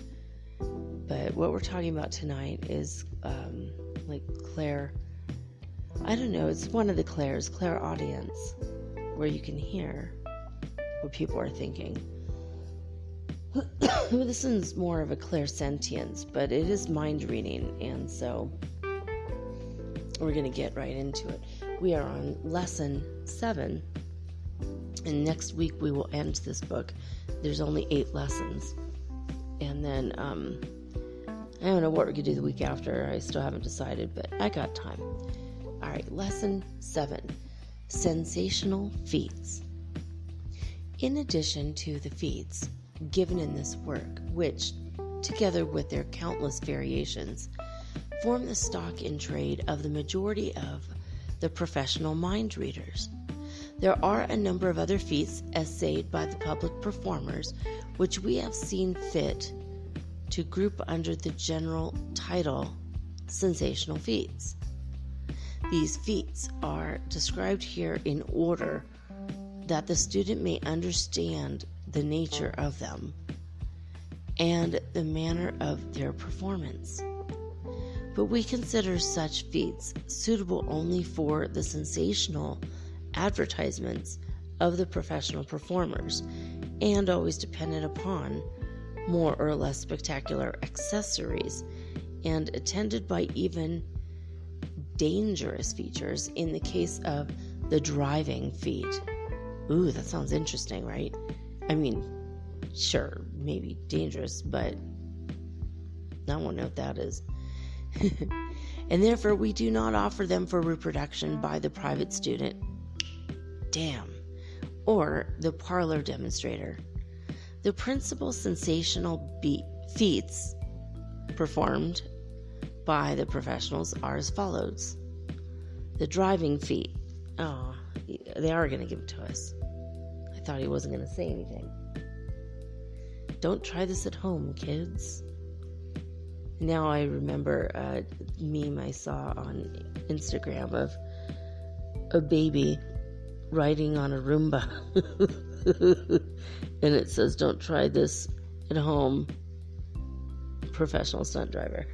But what we're talking about tonight is like clair, I don't know, it's one of the clairaudience, where you can hear what people are thinking. This one's more of a clairsentience, but it is mind reading, and so we're going to get right into it. We are on lesson 7, and next week we will end this book. There's only 8 lessons, and then I don't know what we're going to do the week after. I still haven't decided, but I got time. All right, lesson 7, sensational feats. In addition to the feats given in this work, which, together with their countless variations, form the stock in trade of the majority of the professional mind readers, there are a number of other feats essayed by the public performers, which we have seen fit to group under the general title sensational feats. These feats are described here in order that the student may understand the nature of them and the manner of their performance. But we consider such feats suitable only for the sensational advertisements of the professional performers, and always dependent upon more or less spectacular accessories, and attended by even dangerous features in the case of the driving feat. Ooh, that sounds interesting, right? I mean, sure, maybe dangerous, but I won't know what that is. And therefore, we do not offer them for reproduction by the private student. Damn. Or the parlor demonstrator. The principal sensational feats performed by the professionals are as follows. The driving feat. Oh, they are going to give it to us. I thought he wasn't going to say anything. Don't try this at home, kids. Now I remember a meme I saw on Instagram of a baby riding on a Roomba. And it says, don't try this at home, professional stunt driver.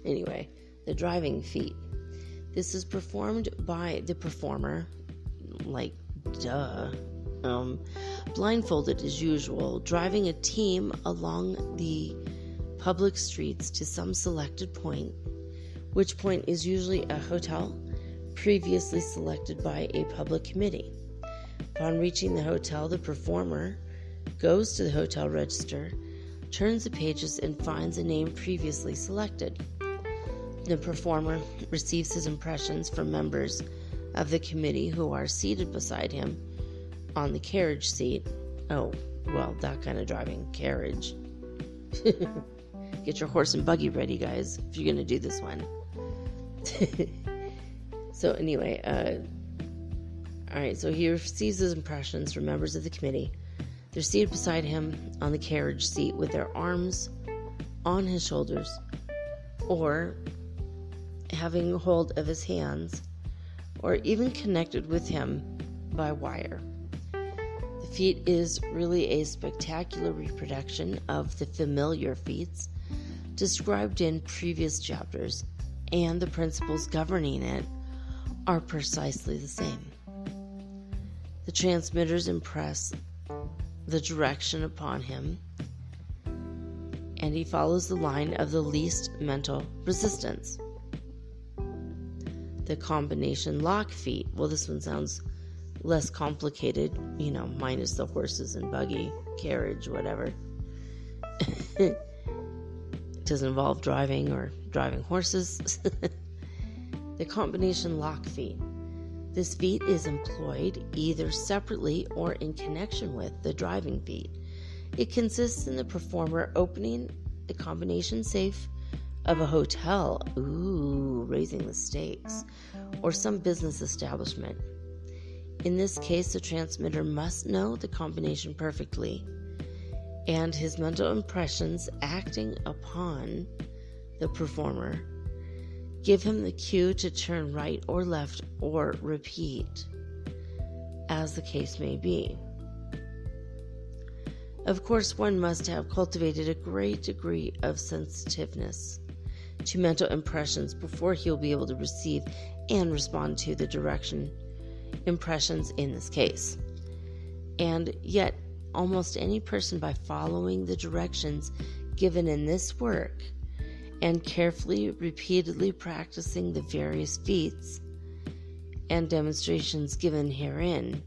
Anyway, the driving feat. This is performed by the performer, like, blindfolded as usual, driving a team along the public streets to some selected point, which point is usually a hotel previously selected by a public committee. Upon reaching the hotel, the performer goes to the hotel register, turns the pages, and finds a name previously selected. The performer receives his impressions from members of the committee who are seated beside him on the carriage seat. Oh, well, that kind of driving, carriage. Get your horse and buggy ready, guys, if you're going to do this one. So anyway, alright, so he receives his impressions from members of the committee. They're seated beside him on the carriage seat with their arms on his shoulders or having hold of his hands or even connected with him by wire. The feat is really a spectacular reproduction of the familiar feats described in previous chapters, and the principles governing it are precisely the same. The transmitters impress the direction upon him, and he follows the line of the least mental resistance. The combination lock feat, well, this one sounds less complicated, minus the horses and buggy, carriage, whatever. It doesn't involve driving or driving horses. The combination lock feat. This feat is employed either separately or in connection with the driving feat. It consists in the performer opening the combination safe of a hotel, raising the stakes, or some business establishment. In this case, the transmitter must know the combination perfectly, and his mental impressions acting upon the performer give him the cue to turn right or left or repeat, as the case may be. Of course, one must have cultivated a great degree of sensitiveness to mental impressions before he will be able to receive and respond to the direction impressions in this case. And yet, almost any person, by following the directions given in this work and carefully, repeatedly practicing the various feats and demonstrations given herein,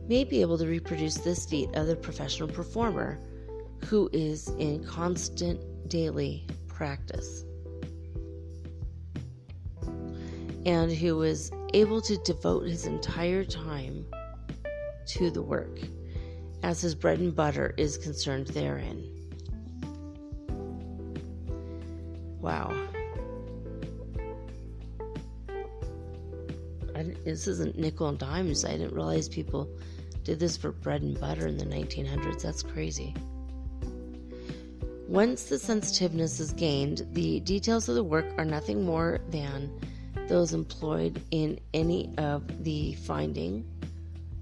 may be able to reproduce this feat of the professional performer who is in constant daily practice and who is able to devote his entire time to the work, as his bread and butter is concerned therein. Wow. This isn't nickel and dimes. I didn't realize people did this for bread and butter in the 1900s. That's crazy. Once the sensitiveness is gained, the details of the work are nothing more than those employed in any of the finding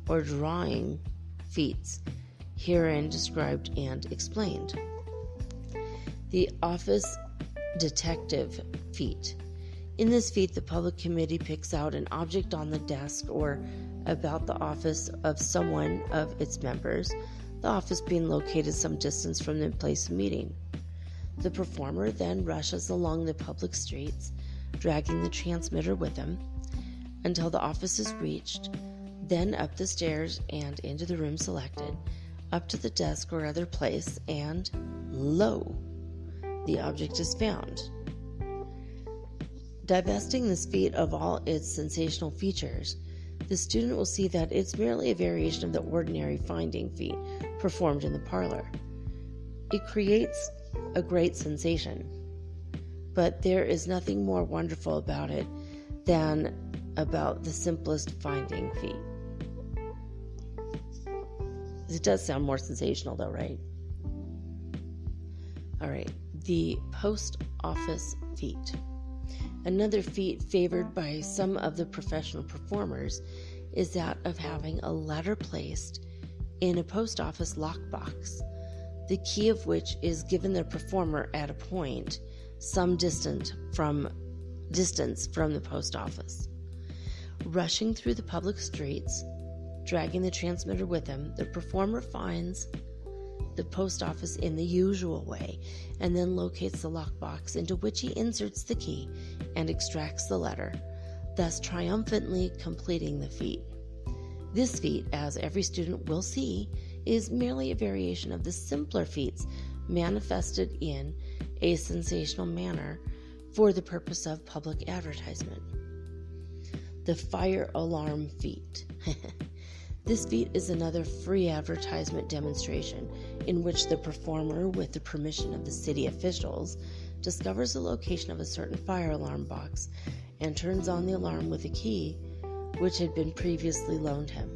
or drawing feats herein described and explained. The office detective feat In this feat, the public committee picks out an object on the desk or about the office of someone of its members, the office being located some distance from the place of meeting. The performer then rushes along the public streets, dragging the transmitter with him, until the office is reached, then up the stairs and into the room selected, up to the desk or other place, and lo, the object is found. Divesting this feat of all its sensational features, the student will see that it's merely a variation of the ordinary finding feat performed in the parlor. It creates a great sensation, but there is nothing more wonderful about it than about the simplest finding feat. It does sound more sensational though, right? All right, the post office feat. Another feat favored by some of the professional performers is that of having a letter placed in a post office lockbox, the key of which is given the performer at a point some distance from the post office. Rushing through the public streets, dragging the transmitter with him, the performer finds the post office in the usual way and then locates the lockbox, into which he inserts the key and extracts the letter, thus triumphantly completing the feat. This feat, as every student will see, is merely a variation of the simpler feats manifested in a sensational manner for the purpose of public advertisement. The fire alarm feat. This feat is another free advertisement demonstration in which the performer, with the permission of the city officials, discovers the location of a certain fire alarm box and turns on the alarm with a key which had been previously loaned him.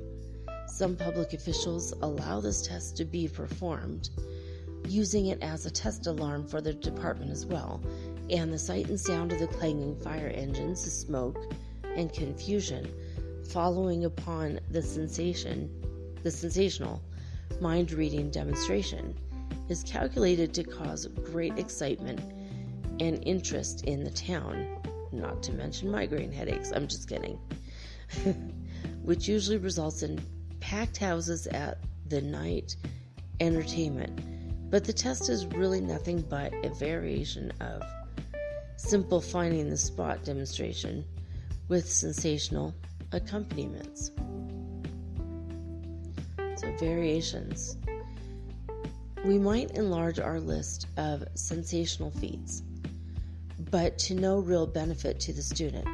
Some public officials allow this test to be performed, using it as a test alarm for their department as well, and the sight and sound of the clanging fire engines, the smoke, and confusion following upon the sensational mind-reading demonstration is calculated to cause great excitement and interest in the town, not to mention migraine headaches, I'm just kidding, which usually results in packed houses at the night entertainment. But the test is really nothing but a variation of simple finding the spot demonstration with sensational accompaniments. So variations. We might enlarge our list of sensational feats, but to no real benefit to the student,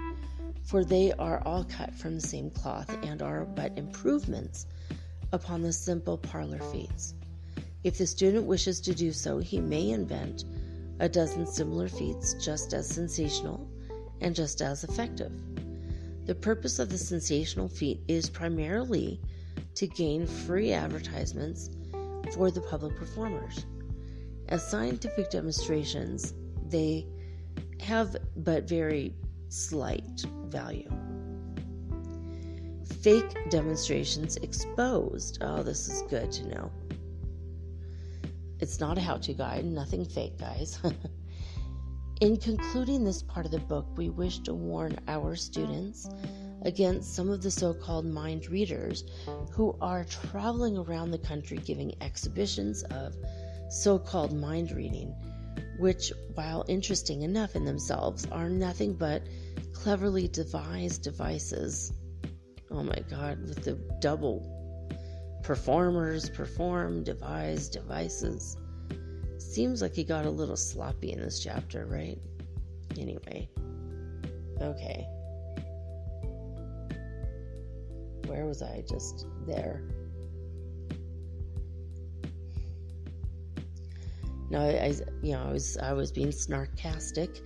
for they are all cut from the same cloth and are but improvements upon the simple parlor feats. If the student wishes to do so, he may invent a dozen similar feats just as sensational and just as effective. The purpose of the sensational feat is primarily to gain free advertisements for the public performers. As scientific demonstrations, they have but very slight value. Fake demonstrations exposed. Oh, this is good to know. It's not a how-to guide, nothing fake, guys. In concluding this part of the book, we wish to warn our students against some of the so-called mind readers who are traveling around the country giving exhibitions of so-called mind reading, which, while interesting enough in themselves, are nothing but cleverly devised devices. Oh my God, with the double performers, perform, devise, devices. Seems like he got a little sloppy in this chapter, right? Anyway. Okay. Where was I? Just there. No, I was being snarkastic.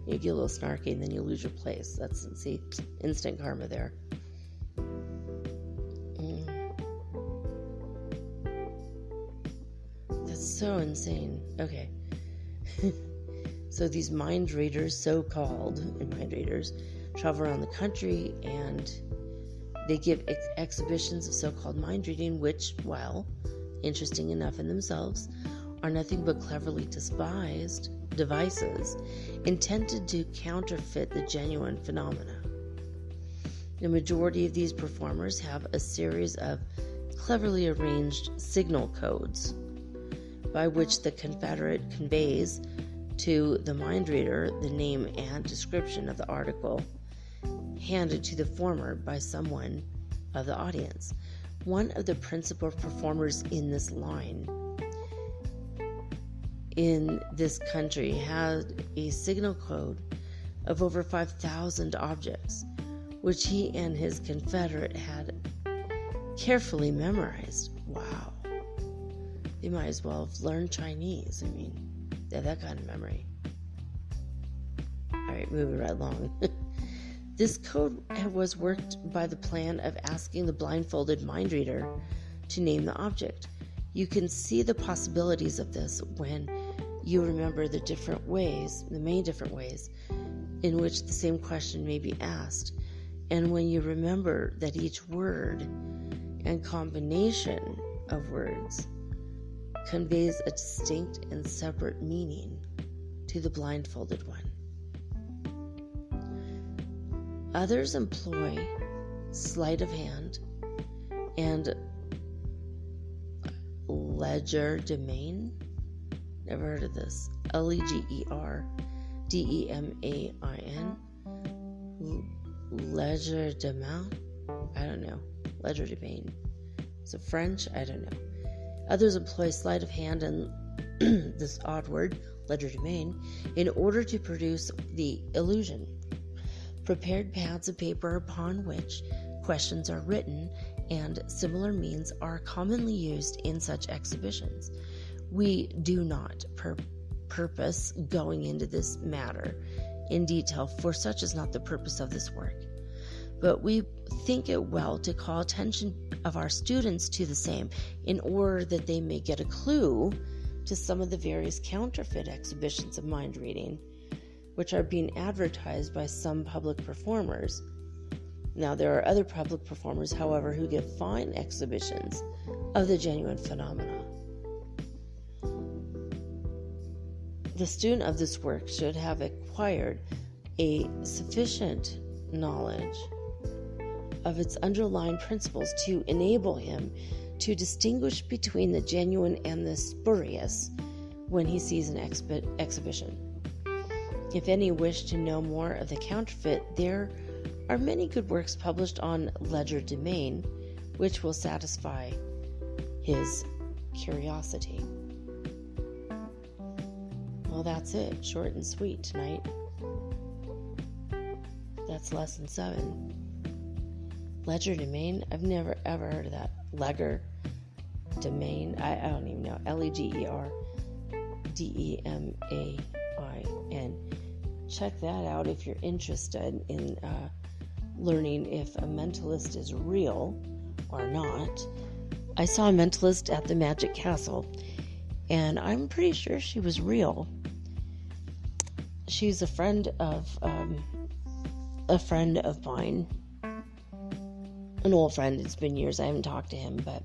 You get a little snarky and then you lose your place. That's, see, instant karma there. That's so insane. Okay. So these mind readers, so-called mind readers, travel around the country and they give exhibitions of so-called mind reading, which, while interesting enough in themselves, are nothing but cleverly devised devices intended to counterfeit the genuine phenomena. The majority of these performers have a series of cleverly arranged signal codes by which the confederate conveys to the mind reader the name and description of the article handed to the former by someone of the audience. One of the principal performers in this line in this country had a signal code of over 5,000 objects, which he and his confederate had carefully memorized. Wow. They might as well have learned Chinese. I mean, they have that kind of memory. Alright, moving right along. This code was worked by the plan of asking the blindfolded mind reader to name the object. You can see the possibilities of this when you remember the many different ways in which the same question may be asked, and when you remember that each word and combination of words conveys a distinct and separate meaning to the blindfolded one. Others employ sleight of hand and legerdemain. Never heard of this. legerdemain. Legerdemain. I don't know. Legerdemain. Is it French? I don't know. Others employ sleight of hand and this odd word, legerdemain, in order to produce the illusion. Prepared pads of paper upon which questions are written and similar means are commonly used in such exhibitions. We do not purpose going into this matter in detail, for such is not the purpose of this work. But we think it well to call attention of our students to the same, in order that they may get a clue to some of the various counterfeit exhibitions of mind reading, which are being advertised by some public performers. Now, there are other public performers, however, who give fine exhibitions of the genuine phenomena. The student of this work should have acquired a sufficient knowledge of its underlying principles to enable him to distinguish between the genuine and the spurious when he sees an exhibition. If any wish to know more of the counterfeit, there are many good works published on legerdemain, which will satisfy his curiosity. Well, that's it. Short and sweet tonight. That's lesson 7. Legerdemain. I've never ever heard of that. Legerdemain. I don't even know. Legerdemain. Check that out if you're interested in learning if a mentalist is real or not. I saw a mentalist at the Magic Castle, and I'm pretty sure she was real. She's a friend of mine, an old friend. It's been years. I haven't talked to him, but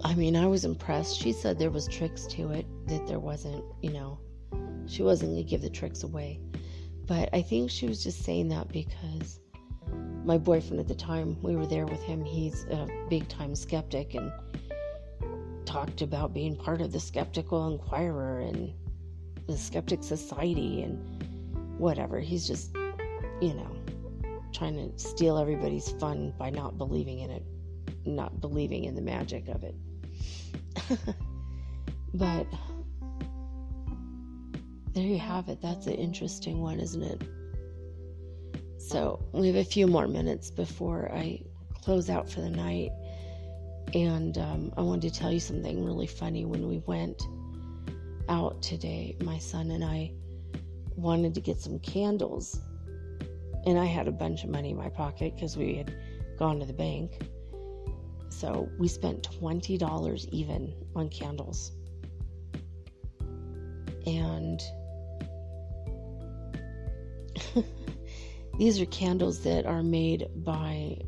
I mean, I was impressed. She said there was tricks to it, that there wasn't, she wasn't going to give the tricks away. But I think she was just saying that because my boyfriend at the time, we were there with him, he's a big-time skeptic and talked about being part of the Skeptical Inquirer and the Skeptic Society and whatever. He's just, trying to steal everybody's fun by not believing in it, not believing in the magic of it. But there you have it. That's an interesting one, isn't it? So we have a few more minutes before I close out for the night. And I wanted to tell you something really funny. When we went out today, my son and I wanted to get some candles. And I had a bunch of money in my pocket because we had gone to the bank. So we spent $20 even on candles. And these are candles that are made by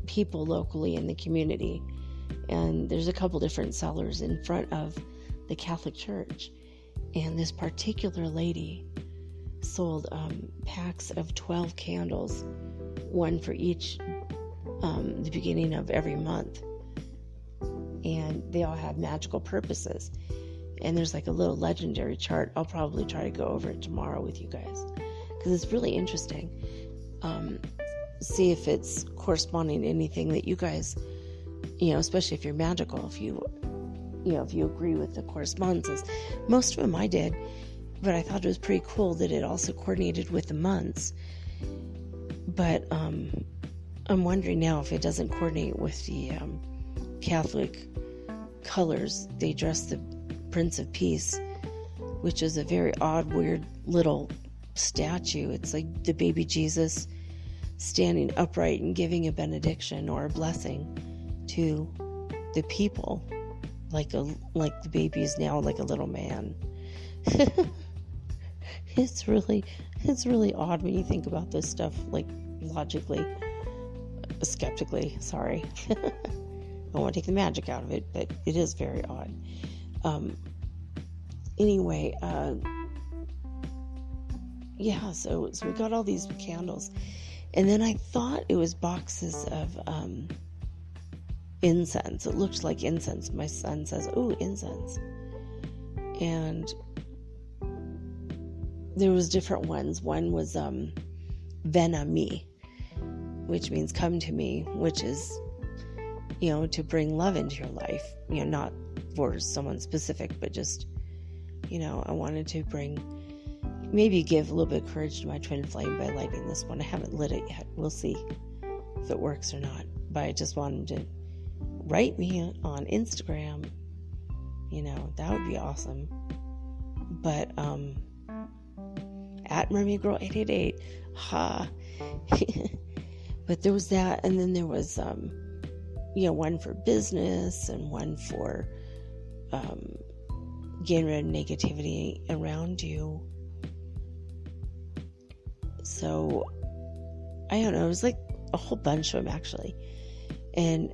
people locally in the community. And there's a couple different sellers in front of the Catholic Church. And this particular lady sold packs of 12 candles, one for each the beginning of every month. And they all have magical purposes. And there's like a little legendary chart. I'll probably try to go over it tomorrow with you guys, because it's really interesting. See if it's corresponding to anything that you guys, especially if you're magical, if you agree with the correspondences. Most of them I did, but I thought it was pretty cool that it also coordinated with the months. But I'm wondering now if it doesn't coordinate with the Catholic colors. They dress the Prince of Peace, which is a very odd, weird little statue. It's like the baby Jesus standing upright and giving a benediction or a blessing to the people, like the baby is now like a little man. It's really odd when you think about this stuff, like logically, skeptically. Sorry. I don't want to take the magic out of it, but it is very odd. Anyway, so we got all these candles, and then I thought it was boxes of incense. It looked like incense. My son says, "Oh, incense," and there was different ones. One was "Vena me," which means "come to me," which is to bring love into your life. Not for someone specific, but just I wanted to maybe give a little bit of courage to my twin flame by lighting this one. I haven't lit it yet. We'll see if it works or not. But I just wanted to write me on Instagram. That would be awesome. But at mermaidgirl888, ha. But there was that, and then there was one for business and one for getting rid of negativity around you. So I don't know, it was like a whole bunch of them actually. And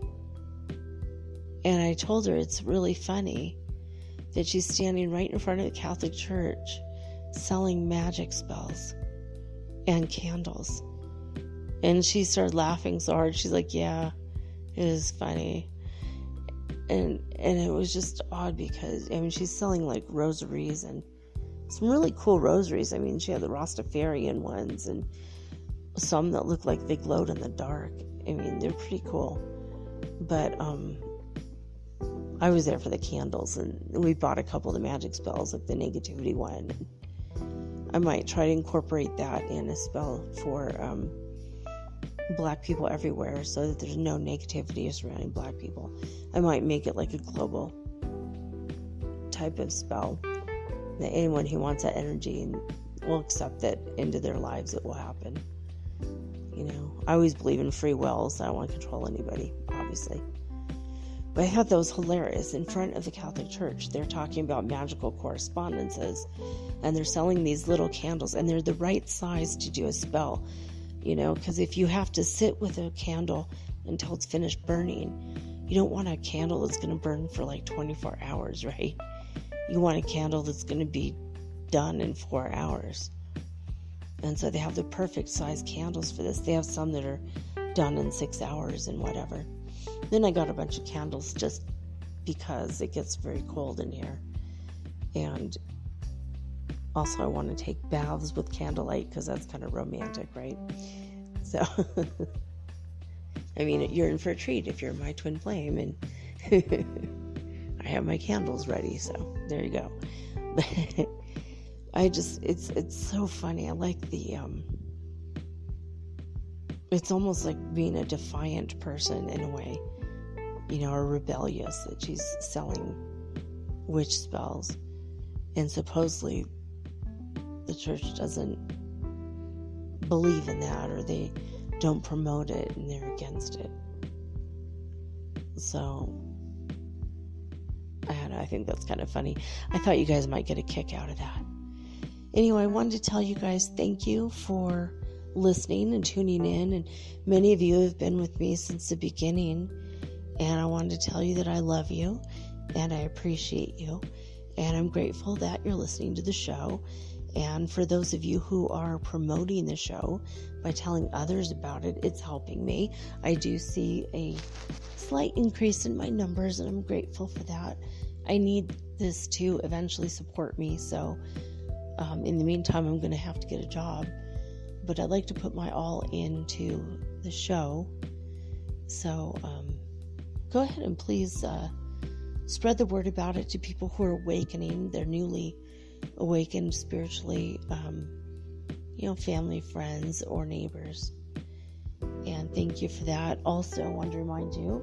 I told her it's really funny that she's standing right in front of the Catholic Church selling magic spells and candles. And she started laughing so hard. She's like, "Yeah, it is funny." And it was just odd because, she's selling like rosaries and some really cool rosaries. She had the Rastafarian ones and some that look like they glowed in the dark. They're pretty cool. But I was there for the candles, and we bought a couple of the magic spells, like the negativity one. I might try to incorporate that in a spell for Black people everywhere, so that there's no negativity surrounding Black people. I might make it like a global type of spell, that anyone who wants that energy and will accept that into their lives, it will happen. I always believe in free will, so I don't want to control anybody, obviously. But I thought that was hilarious. In front of the Catholic Church, they're talking about magical correspondences, and they're selling these little candles, and they're the right size to do a spell. Because if you have to sit with a candle until it's finished burning, you don't want a candle that's going to burn for like 24 hours, right? You want a candle that's going to be done in 4 hours. And so they have the perfect size candles for this. They have some that are done in 6 hours and whatever. Then I got a bunch of candles just because it gets very cold in here. And also I want to take baths with candlelight because that's kind of romantic, right? So, you're in for a treat if you're my twin flame, and I have my candles ready, so there you go. It's so funny. I like the, it's almost like being a defiant person in a way, or rebellious, that she's selling witch spells. And supposedly the church doesn't believe in that, or they don't promote it, and they're against it. So I think that's kind of funny. I thought you guys might get a kick out of that. Anyway, I wanted to tell you guys thank you for listening and tuning in, and many of you have been with me since the beginning, And I wanted to tell you that I love you and I appreciate you. And I'm grateful that you're listening to the show. And for those of you who are promoting the show by telling others about it, it's helping me. I do see a slight increase in my numbers, and I'm grateful for that. I need this to eventually support me. So in the meantime, I'm going to have to get a job. But I'd like to put my all into the show. So go ahead and please spread the word about it to people who are awakening. They're newly awakened spiritually, family, friends, or neighbors. And thank you for that. Also, I want to remind you,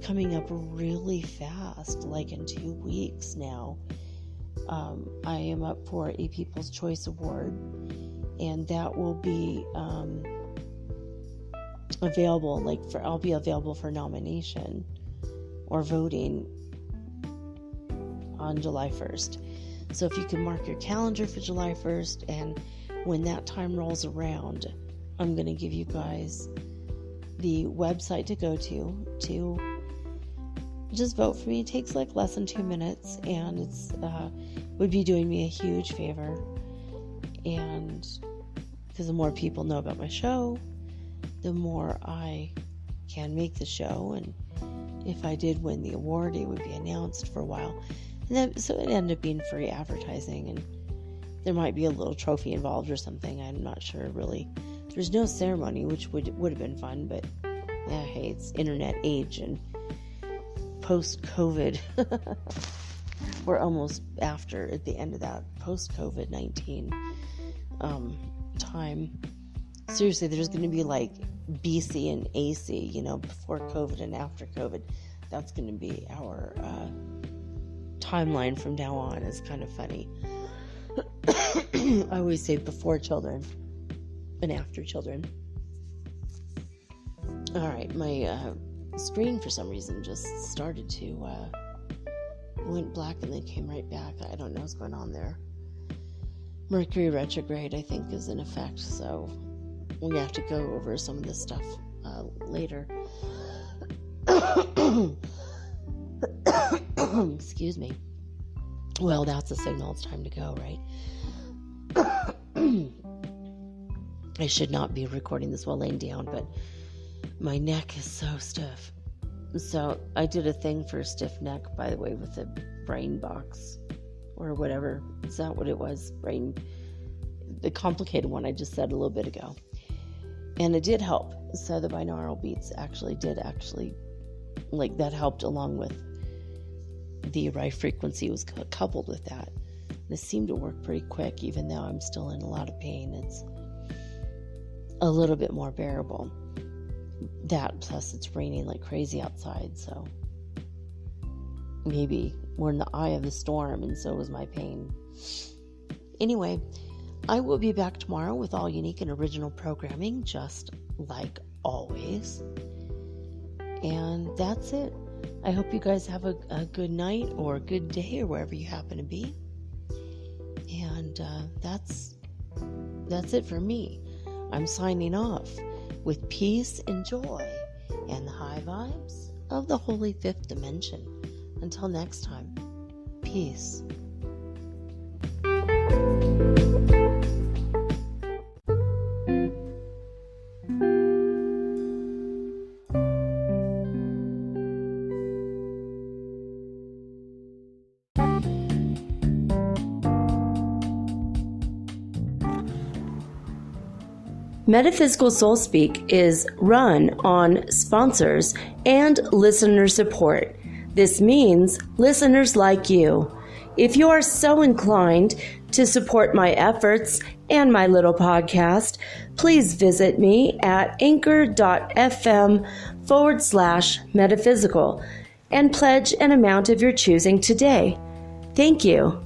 coming up really fast, like in 2 weeks now, I am up for a People's Choice Award, and that will be available, I'll be available for nomination or voting on July 1st. So if you can mark your calendar for July 1st, and when that time rolls around, I'm going to give you guys the website to go to just vote for me. It takes less than 2 minutes, and it's would be doing me a huge favor. And because the more people know about my show, the more I can make the show. And if I did win the award, it would be announced for a while. So it ended up being free advertising, and there might be a little trophy involved or something. I'm not sure, really. There's no ceremony, which would have been fun, but hey, it's internet age and post-COVID. We're almost at the end of that post-COVID-19 time. Seriously, there's going to be BC and AC, before COVID and after COVID. That's going to be our timeline from now on. Is kind of funny. I always say before children and after children. All right, my screen for some reason just started to went black and then came right back. I don't know what's going on there. Mercury retrograde, I think, is in effect, so we have to go over some of this stuff later. Excuse me. Well, that's a signal. It's time to go, right? I should not be recording this while laying down, but my neck is so stiff. So I did a thing for a stiff neck, by the way, with the brain box or whatever. Is that what it was? The complicated one I just said a little bit ago. And it did help. So the binaural beats actually that helped, along with the Rife frequency was coupled with that. And it seemed to work pretty quick, even though I'm still in a lot of pain. It's a little bit more bearable. That, plus it's raining like crazy outside, so maybe we're in the eye of the storm, and so was my pain. Anyway, I will be back tomorrow with all unique and original programming, just like always. And that's it. I hope you guys have a good night or a good day or wherever you happen to be. And that's it for me. I'm signing off with peace and joy and the high vibes of the holy fifth dimension. Until next time, peace. Metaphysical Soul Speak is run on sponsors and listener support. This means listeners like you. If you are so inclined to support my efforts and my little podcast, please visit me at anchor.fm/metaphysical and pledge an amount of your choosing today. Thank you.